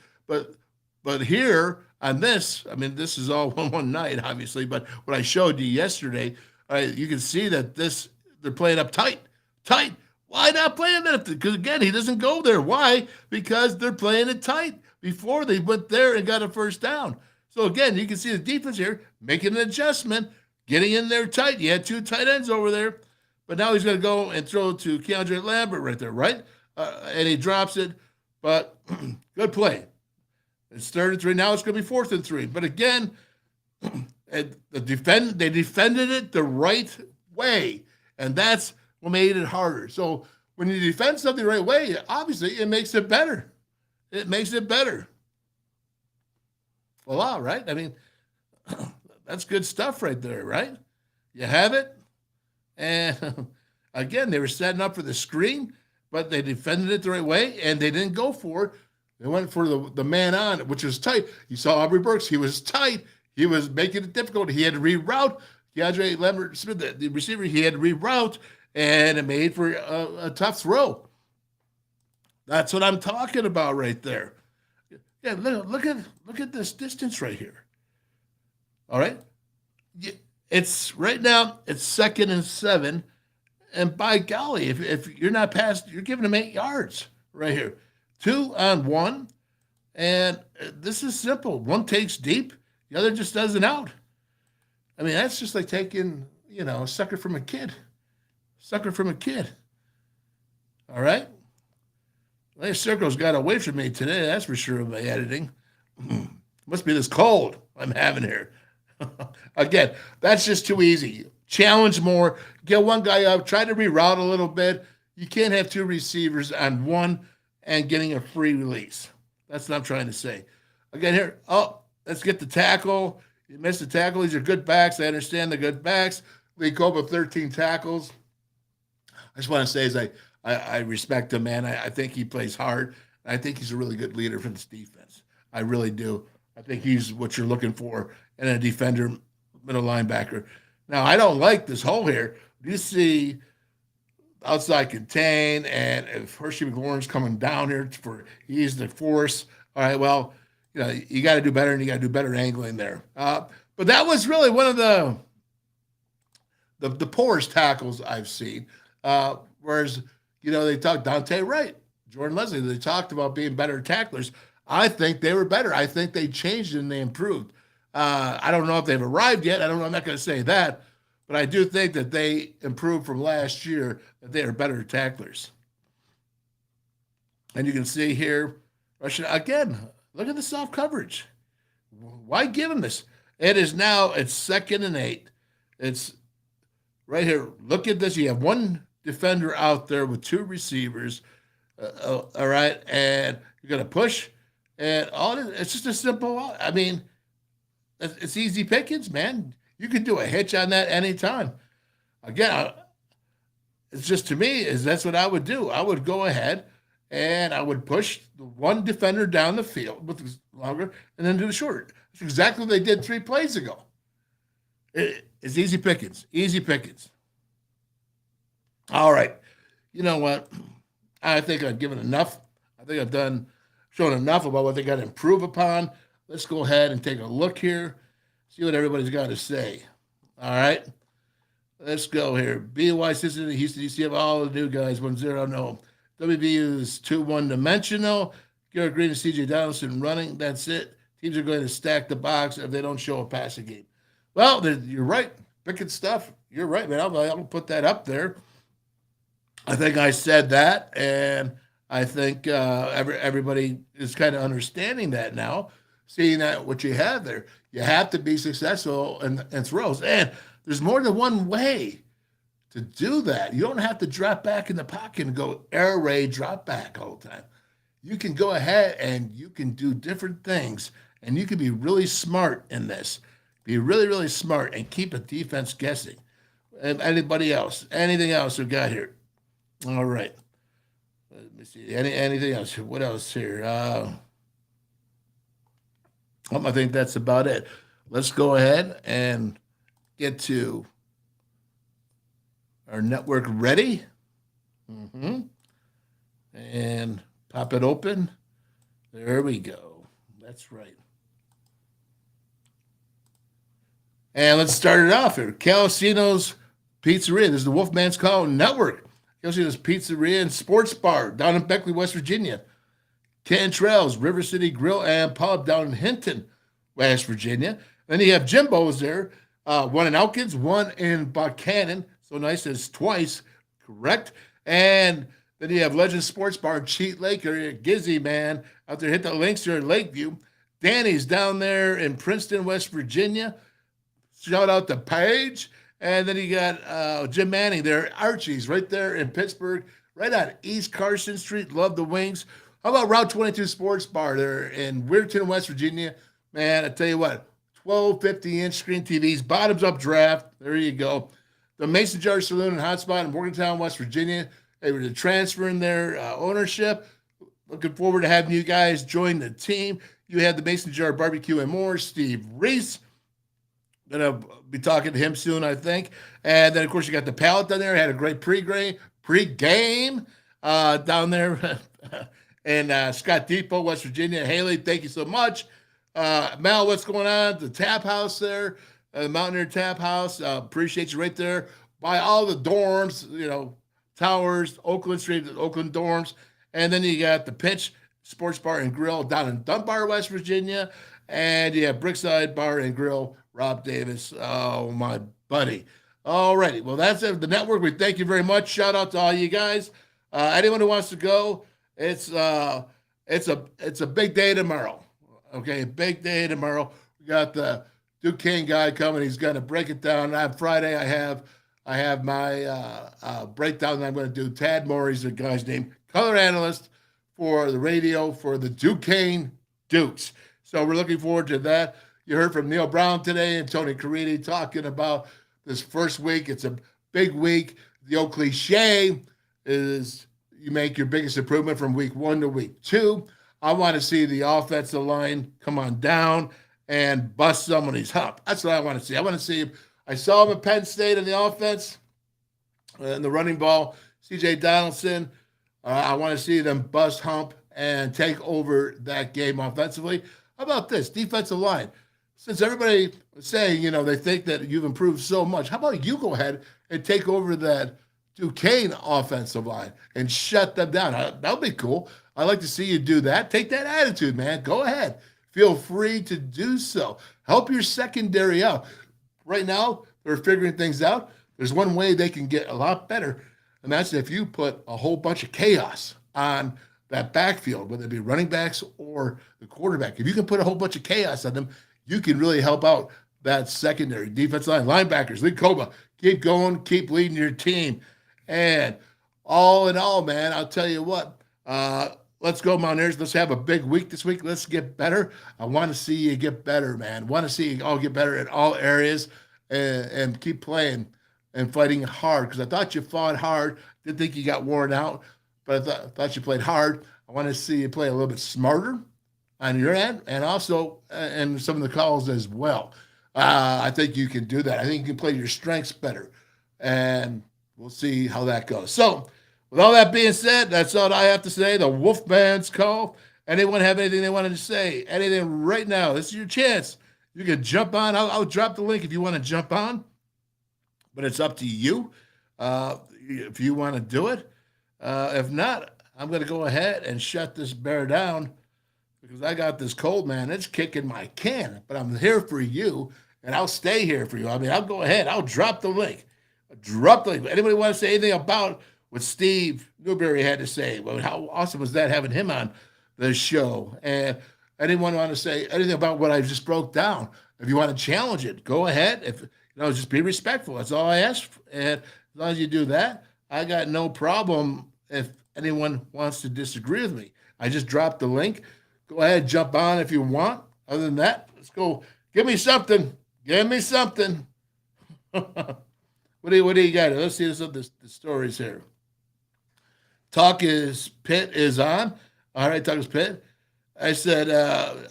But here on this, I mean, this is all one night, obviously. But what I showed you yesterday, you can see that they're playing up tight. Why not playing that? Because, again, he doesn't go there. Why? Because they're playing it tight before they went there and got a first down. So, again, you can see the defense here making an adjustment, getting in there tight. You had 2 tight ends over there. But now he's going to go and throw to Keandre Lambert right there, right? And he drops it. But good play. It's 3rd and 3. Now it's going to be 4th and 3. But again, they defended it the right way. And that's what made it harder. So when you defend something the right way, obviously it makes it better. It makes it better. Voila, right? I mean, That's good stuff right there, right? You have it. And again, they were setting up for the screen, but they defended it the right way, and they didn't go for it. They went for the man on, which was tight. You saw Aubrey Burks. He was tight. He was making it difficult. He had to reroute. DeAndre Lambert Smith, the receiver, he had to reroute, and it made for a tough throw. That's what I'm talking about right there. Yeah, look at this distance right here. All right? It's right now, it's 2nd and 7. And by golly, if you're not past, you're giving them 8 yards right here. 2 on 1. And this is simple. One takes deep, the other just does an out. I mean, that's just like taking, a sucker from a kid. Sucker from a kid. All right? Well, circles got away from me today, that's for sure, by editing. Must be this cold I'm having here. Again, that's just too easy. Challenge more. Get one guy up. Try to reroute a little bit. You can't have 2 receivers on one and getting a free release. That's what I'm trying to say. Again, here, let's get the tackle. You missed the tackle. These are good backs. I understand the good backs. Lee Cope 13 tackles. I just want to say is I respect him, man. I think he plays hard. I think he's a really good leader for this defense. I really do. I think he's what you're looking for in a defender, middle linebacker. Now, I don't like this hole here. You see outside contain, and if Hershey McLaurin's coming down here he's the force. All right, well, you got to do better, and you got to do better angling there. But that was really one of the poorest tackles I've seen. Whereas, they talked Dante Wright, Jordan Leslie, they talked about being better tacklers. I think they were better. I think they changed and they improved. I don't know if they've arrived yet. I'm not going to say that. But I do think that they improved from last year, that they are better tacklers. And you can see here, Russian, again, look at the soft coverage. Why give them this? It's 2nd and 8. It's right here. Look at this. You have one defender out there with 2 receivers. All right. And you're going to push. And it's just a simple, it's easy pickings, man. You can do a hitch on that anytime. Again, it's just to me, that's what I would do. I would go ahead and I would push the one defender down the field with longer and then do the short. That's exactly what they did 3 plays ago. It's easy pickings. Easy pickings. All right. You know what? I think I've given enough. I think I've shown enough about what they got to improve upon. Let's go ahead and take a look here. See what everybody's got to say. All right. Let's go here. BY Cincinnati, Houston, UCF, all the new guys, 1-0. No. WVU is 2 one-dimensional. Garrett Green and CJ Donaldson running. That's it. Teams are going to stack the box if they don't show a passing game. Well, you're right. Picking stuff. You're right, man. I'll put that up there. I think I said that, and I think everybody is kind of understanding that now, seeing that what you have there. You have to be successful in throws. And there's more than one way to do that. You don't have to drop back in the pocket and go air raid drop back all the time. You can go ahead and you can do different things, and you can be really smart in this. Be really, really smart and keep a defense guessing. And anybody else? Anything else we got here? All right. Let me see. Anything else? What else here? I think that's about it. Let's go ahead and get to our network ready. And pop it open. There we go. That's right. And let's start it off here. Calacino's Pizzeria. This is the WolfMan's Call Network. Calacino's Pizzeria and Sports Bar down in Beckley, West Virginia. Cantrell's River City Grille and Pub down in Hinton, West Virginia. Then you have Jimbo's there. One in Elkins, one in Buckhannon. So nice as twice, correct? And then you have Legend Sports Bar in Cheat Lake area. Gizzy, man, out there. Hit the links there in Lakeview. Danny's down there in Princeton, West Virginia. Shout out to Paige. And then you got Jim Manning there, Archies, right there in Pittsburgh, right on East Carson Street. Love the wings. How about Route 22 Sports Bar there in Weirton, West Virginia? Man, I tell you what, 12 50-inch screen TVs, bottoms-up draft. There you go. The Mason Jar Saloon and Hotspot in Morgantown, West Virginia. They were transferring their ownership. Looking forward to having you guys join the team. You have the Mason Jar Barbecue and more, Steve Reese. Gonna be talking to him soon, I think. And then, of course, you got the Pallet down there. Had a great pre-game down there in Scott Depot, West Virginia. Haley, thank you so much. Mel, what's going on? The Tap House there, the Mountaineer Tap House. Appreciate you right there by all the dorms, Towers, Oakland Street, the Oakland dorms. And then you got the Pinch Sports Bar and Grill down in Dunbar, West Virginia. And you have Brickside Bar and Grill, Rob Davis. Oh, my buddy. All righty. Well, that's it. The network. We thank you very much. Shout out to all you guys. Anyone who wants to go, it's a big day tomorrow. Okay, big day tomorrow. We got the Duquesne guy coming. He's going to break it down. On Friday, I have my breakdown that I'm going to do. Tad Morey's the guy's name, color analyst for the radio for the Duquesne Dukes. So we're looking forward to that. You heard from Neil Brown today and Tony Caridi talking about this first week. It's a big week. The old cliche is you make your biggest improvement from week 1 to week 2. I want to see the offensive line come on down and bust somebody's hump. That's what I want to see. I want to see. I saw him at Penn State in the offense and the running ball. C.J. Donaldson. I want to see them bust hump and take over that game offensively. How about this defensive line? Since everybody is saying, they think that you've improved so much, how about you go ahead and take over that Duquesne offensive line and shut them down? That would be cool. I'd like to see you do that. Take that attitude, man. Go ahead. Feel free to do so. Help your secondary out. Right now, they're figuring things out. There's one way they can get a lot better, and that's if you put a whole bunch of chaos on that backfield, whether it be running backs or the quarterback. If you can put a whole bunch of chaos on them, you can really help out that secondary. Defense line, linebackers, Lee Koba, keep going, keep leading your team. And all in all, man, I'll tell you what, let's go Mountaineers. Let's have a big week this week. Let's get better. I want to see you get better, man. Want to see you all get better in all areas and keep playing and fighting hard, because I thought you fought hard. Didn't think you got worn out, but I thought you played hard. I want to see you play a little bit smarter on your end, and also and some of the calls as well. I think you can do that. I think you can play your strengths better, and we'll see how that goes. So, with all that being said, that's all I have to say. The WolfMan's call. Anyone have anything they wanted to say? Anything right now? This is your chance. You can jump on. I'll drop the link if you want to jump on, but it's up to you if you want to do it. If not, I'm going to go ahead and shut this bear down because I got this cold, man. It's kicking my can, but I'm here for you, and I'll stay here for you. I mean, I'll go ahead. I'll drop the link. Anybody want to say anything about what Steve Newberry had to say? Well, how awesome was that having him on the show? And anyone want to say anything about what I just broke down? If you want to challenge it, go ahead. If just be respectful. That's all I ask. And as long as you do that, I got no problem if anyone wants to disagree with me. I just dropped the link. Go ahead, jump on if you want. Other than that, let's go. Give me something. Give me something. What do you got? Let's see the stories here. Talk is Pitt is on. All right, Talk is Pitt. I said,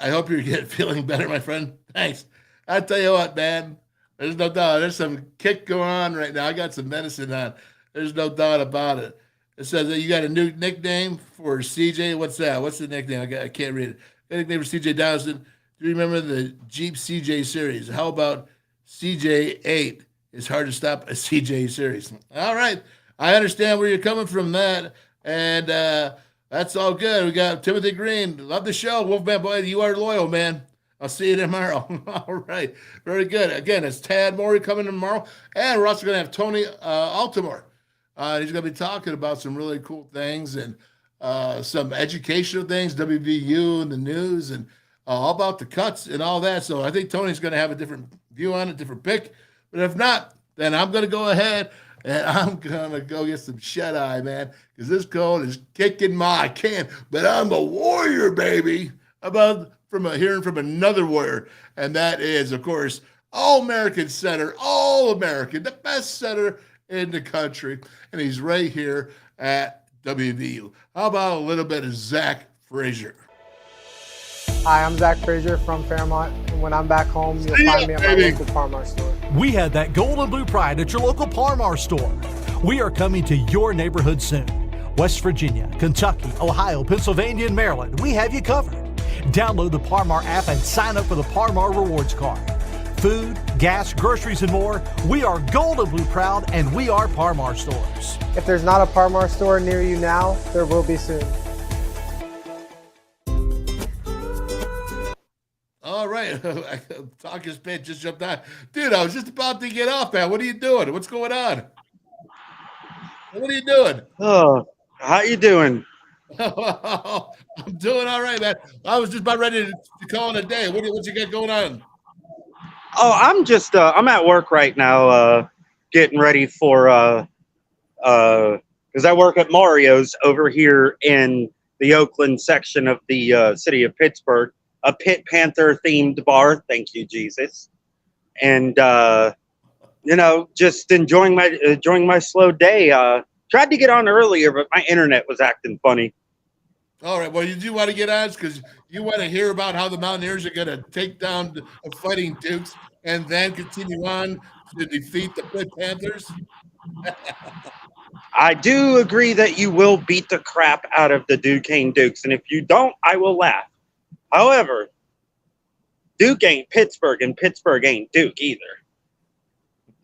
I hope you're feeling better, my friend. Thanks. I tell you what, man. There's no doubt. There's some kick going on right now. I got some medicine on. There's no doubt about it. It says that you got a new nickname for CJ. What's that? What's the nickname? I can't read it. The nickname for CJ Dawson. Do you remember the Jeep CJ series? How about CJ8? It's hard to stop a CJ series. All right. I understand where you're coming from that. And that's all good. We got Timothy Green. Love the show. Wolfman, boy, you are loyal, man. I'll see you tomorrow. All right. Very good. Again, it's Tad Morey coming tomorrow. And we're also going to have Tony Altimore. He's going to be talking about some really cool things and some educational things, WVU and the news, and all about the cuts and all that. So I think Tony's going to have a different view on it, different pick. But if not, then I'm going to go ahead and I'm going to go get some shut-eye, man, because this cold is kicking my can. But I'm a warrior, baby. about hearing from another Warrior, and that is, of course, All-American center, All-American, the best center in the country, and he's right here at WVU. How about a little bit of Zach Frazier? Hi, I'm Zach Frazier from Fairmont, and when I'm back home, you'll find me at my local Parmar store. We have that gold and blue pride at your local Parmar store. We are coming to your neighborhood soon. West Virginia, Kentucky, Ohio, Pennsylvania, and Maryland, we have you covered. Download the Parmar app and sign up for the Parmar Rewards Card. Food, gas, groceries, and more, we are gold and blue proud, and we are Parmar stores. If there's not a Parmar store near you now, there will be soon. All right. Talker's pit just jumped on. Dude, I was just about to get off, man. What are you doing? What's going on? What are you doing? Oh, how you doing? I'm doing all right, man. I was just about ready to call it a day. What you got going on? Oh, I'm just I'm at work right now, getting ready for because I work at Mario's over here in the Oakland section of the city of Pittsburgh, a Pit Panther themed bar. Thank you, Jesus. And just enjoying my slow day. Tried to get on earlier, but my internet was acting funny. All right. Well, you do want to get on because you want to hear about how the Mountaineers are going to take down the Fighting Dukes and then continue on to defeat the Pit Panthers. I do agree that you will beat the crap out of the Duquesne Dukes, and if you don't, I will laugh. However, Duke ain't Pittsburgh, and Pittsburgh ain't Duke either.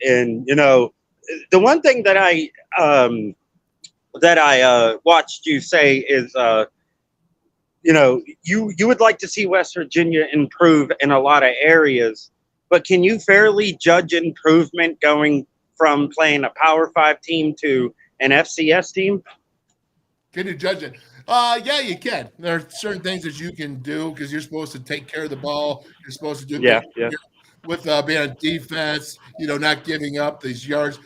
And the one thing that I watched you say is, you would like to see West Virginia improve in a lot of areas, but can you fairly judge improvement going from playing a Power 5 team to an FCS team? Can you judge it? Yeah, you can. There are certain things that you can do because you're supposed to take care of the ball. You're supposed to do with being on defense, not giving up these yards,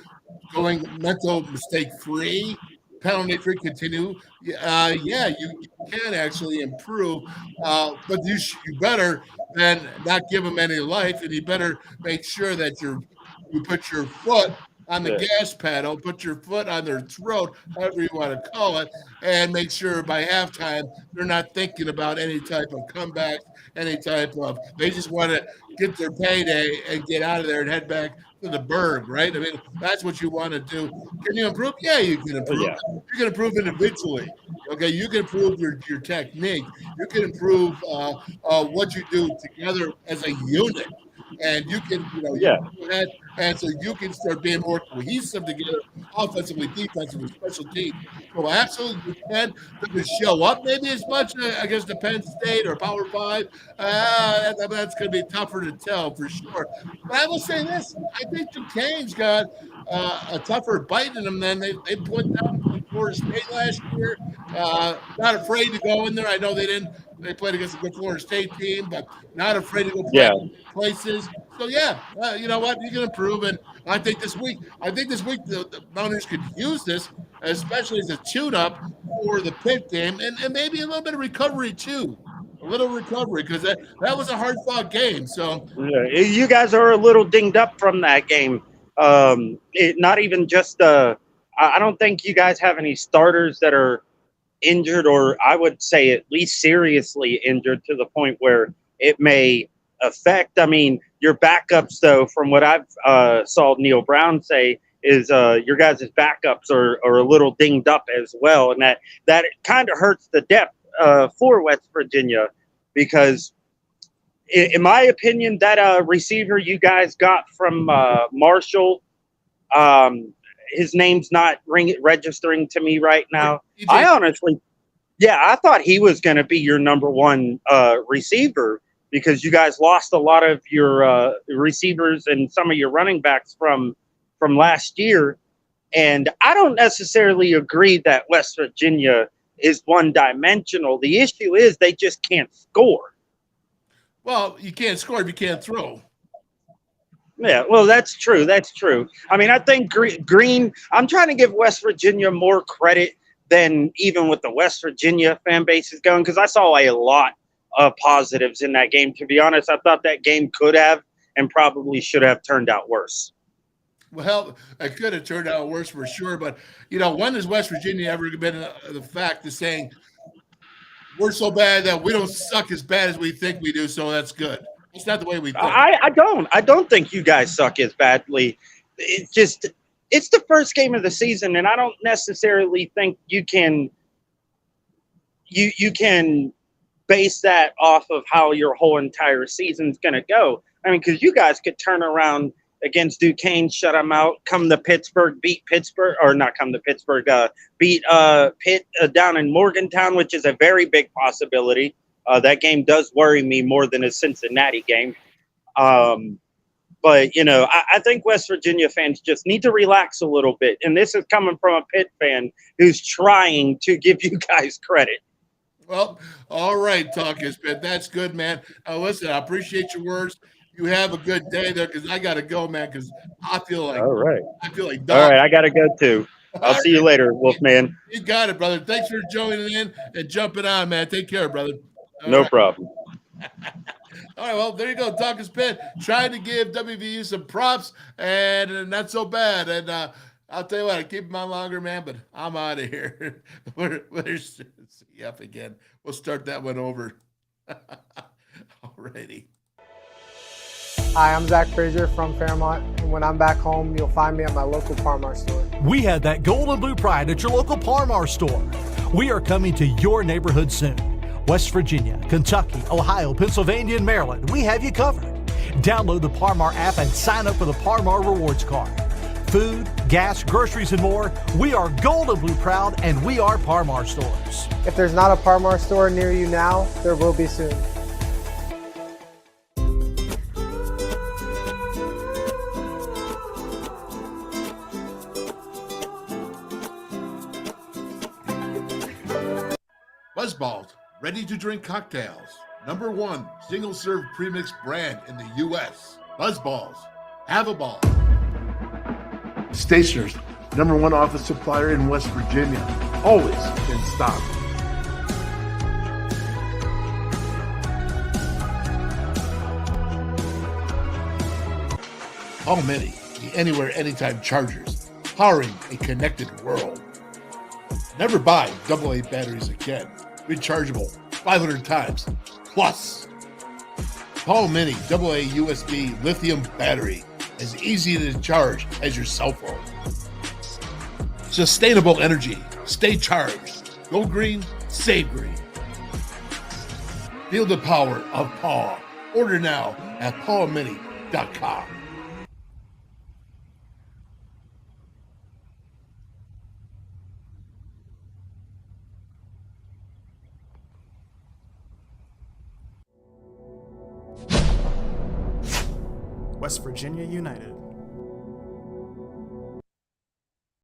going mental mistake free, penalty free, continue. You can actually improve, but you better than not give them any life, and you better make sure that you put your foot on the gas pedal, put your foot on their throat, however you want to call it, and make sure by halftime they're not thinking about any type of comeback, they just want to get their payday and get out of there and head back to the Berg, right? I mean, that's what you want to do. Can you improve? Yeah, you can improve. Yeah. You can improve individually. Okay, you can improve your technique. You can improve what you do together as a unit. And you can, and so you can start being more cohesive together, offensively, defensively, special teams. So absolutely, you can. You can show up maybe as much against the Penn State or Power 5. That's going to be tougher to tell for sure. But I will say this: I think Duquesne's got a tougher bite in them than they put down in Florida State last year. Not afraid to go in there. I know they didn't. They played against a good Florida State team, but not afraid to go play places. So you know what? You can improve, and I think this week the Mountaineers could use this, especially as a tune-up for the Pitt game, and maybe a little bit of recovery too. A little recovery because that was a hard-fought game. So you guys are a little dinged up from that game. Not even just. I don't think you guys have any starters that are injured, or I would say at least seriously injured to the point where it may affect. I mean, your backups, though, from what I've saw Neil Brown say, is your guys' backups are a little dinged up as well, and that kind of hurts the depth for West Virginia because, in my opinion, that receiver you guys got from Marshall, his name's not registering to me right now. I honestly, I thought he was going to be your number one receiver because you guys lost a lot of your receivers and some of your running backs from last year. And I don't necessarily agree that West Virginia is one-dimensional. The issue is they just can't score. Well, you can't score if you can't throw. Yeah, well, that's true. That's true. I mean, I think Green, I'm trying to give West Virginia more credit than even with the West Virginia fan base is going, because I saw a lot positives in that game. To be honest, I thought that game could have and probably should have turned out worse. Well, it could have turned out worse for sure. But, when has West Virginia ever been the fact of saying we're so bad that we don't suck as bad as we think we do, so that's good? It's not the way we think. I don't think you guys suck as badly. It's the first game of the season, and I don't necessarily think you can base that off of how your whole entire season's going to go. I mean, because you guys could turn around against Duquesne, shut them out, come to Pittsburgh, beat Pitt down in Morgantown, which is a very big possibility. That game does worry me more than a Cincinnati game. But, I think West Virginia fans just need to relax a little bit. And this is coming from a Pitt fan who's trying to give you guys credit. Well, all right, Talking Spit. That's good, man. Listen, I appreciate your words. You have a good day there, because I got to go, man, because I feel like all right. Dog. All right, I got to go too. I'll see you later, Wolfman. You got it, brother. Thanks for joining in and jumping on, man. Take care, brother. No problem. All right, well, there you go. Talking Spit, trying to give WVU some props, and not so bad. And I'll tell you what, I keep him on longer, man, but I'm out of here. We're see you up again. We'll start that one over. Alrighty. Hi, I'm Zach Frazier from Fairmont, and when I'm back home, you'll find me at my local Parmar store. We have that gold and blue pride at your local Parmar store. We are coming to your neighborhood soon. West Virginia, Kentucky, Ohio, Pennsylvania, and Maryland, we have you covered. Download the Parmar app and sign up for the Parmar Rewards Card. Food, gas, groceries, and more, we are gold and blue proud, and we are Parmar stores. If there's not a Parmar store near you now, there will be soon. Buzzballs, ready-to-drink cocktails. #1 single-serve premix brand in the U.S. Buzzballs, have a ball. Stationers, #1 office supplier in West Virginia. Always in stock. All Mini, the anywhere, anytime chargers, powering a connected world. Never buy AA batteries again. Rechargeable 500 times plus. Paul Mini AA USB lithium battery, as easy to charge as your cell phone. Sustainable energy, stay charged. Go green, save green. Feel the power of Paul. Order now at paulmini.com. West Virginia United.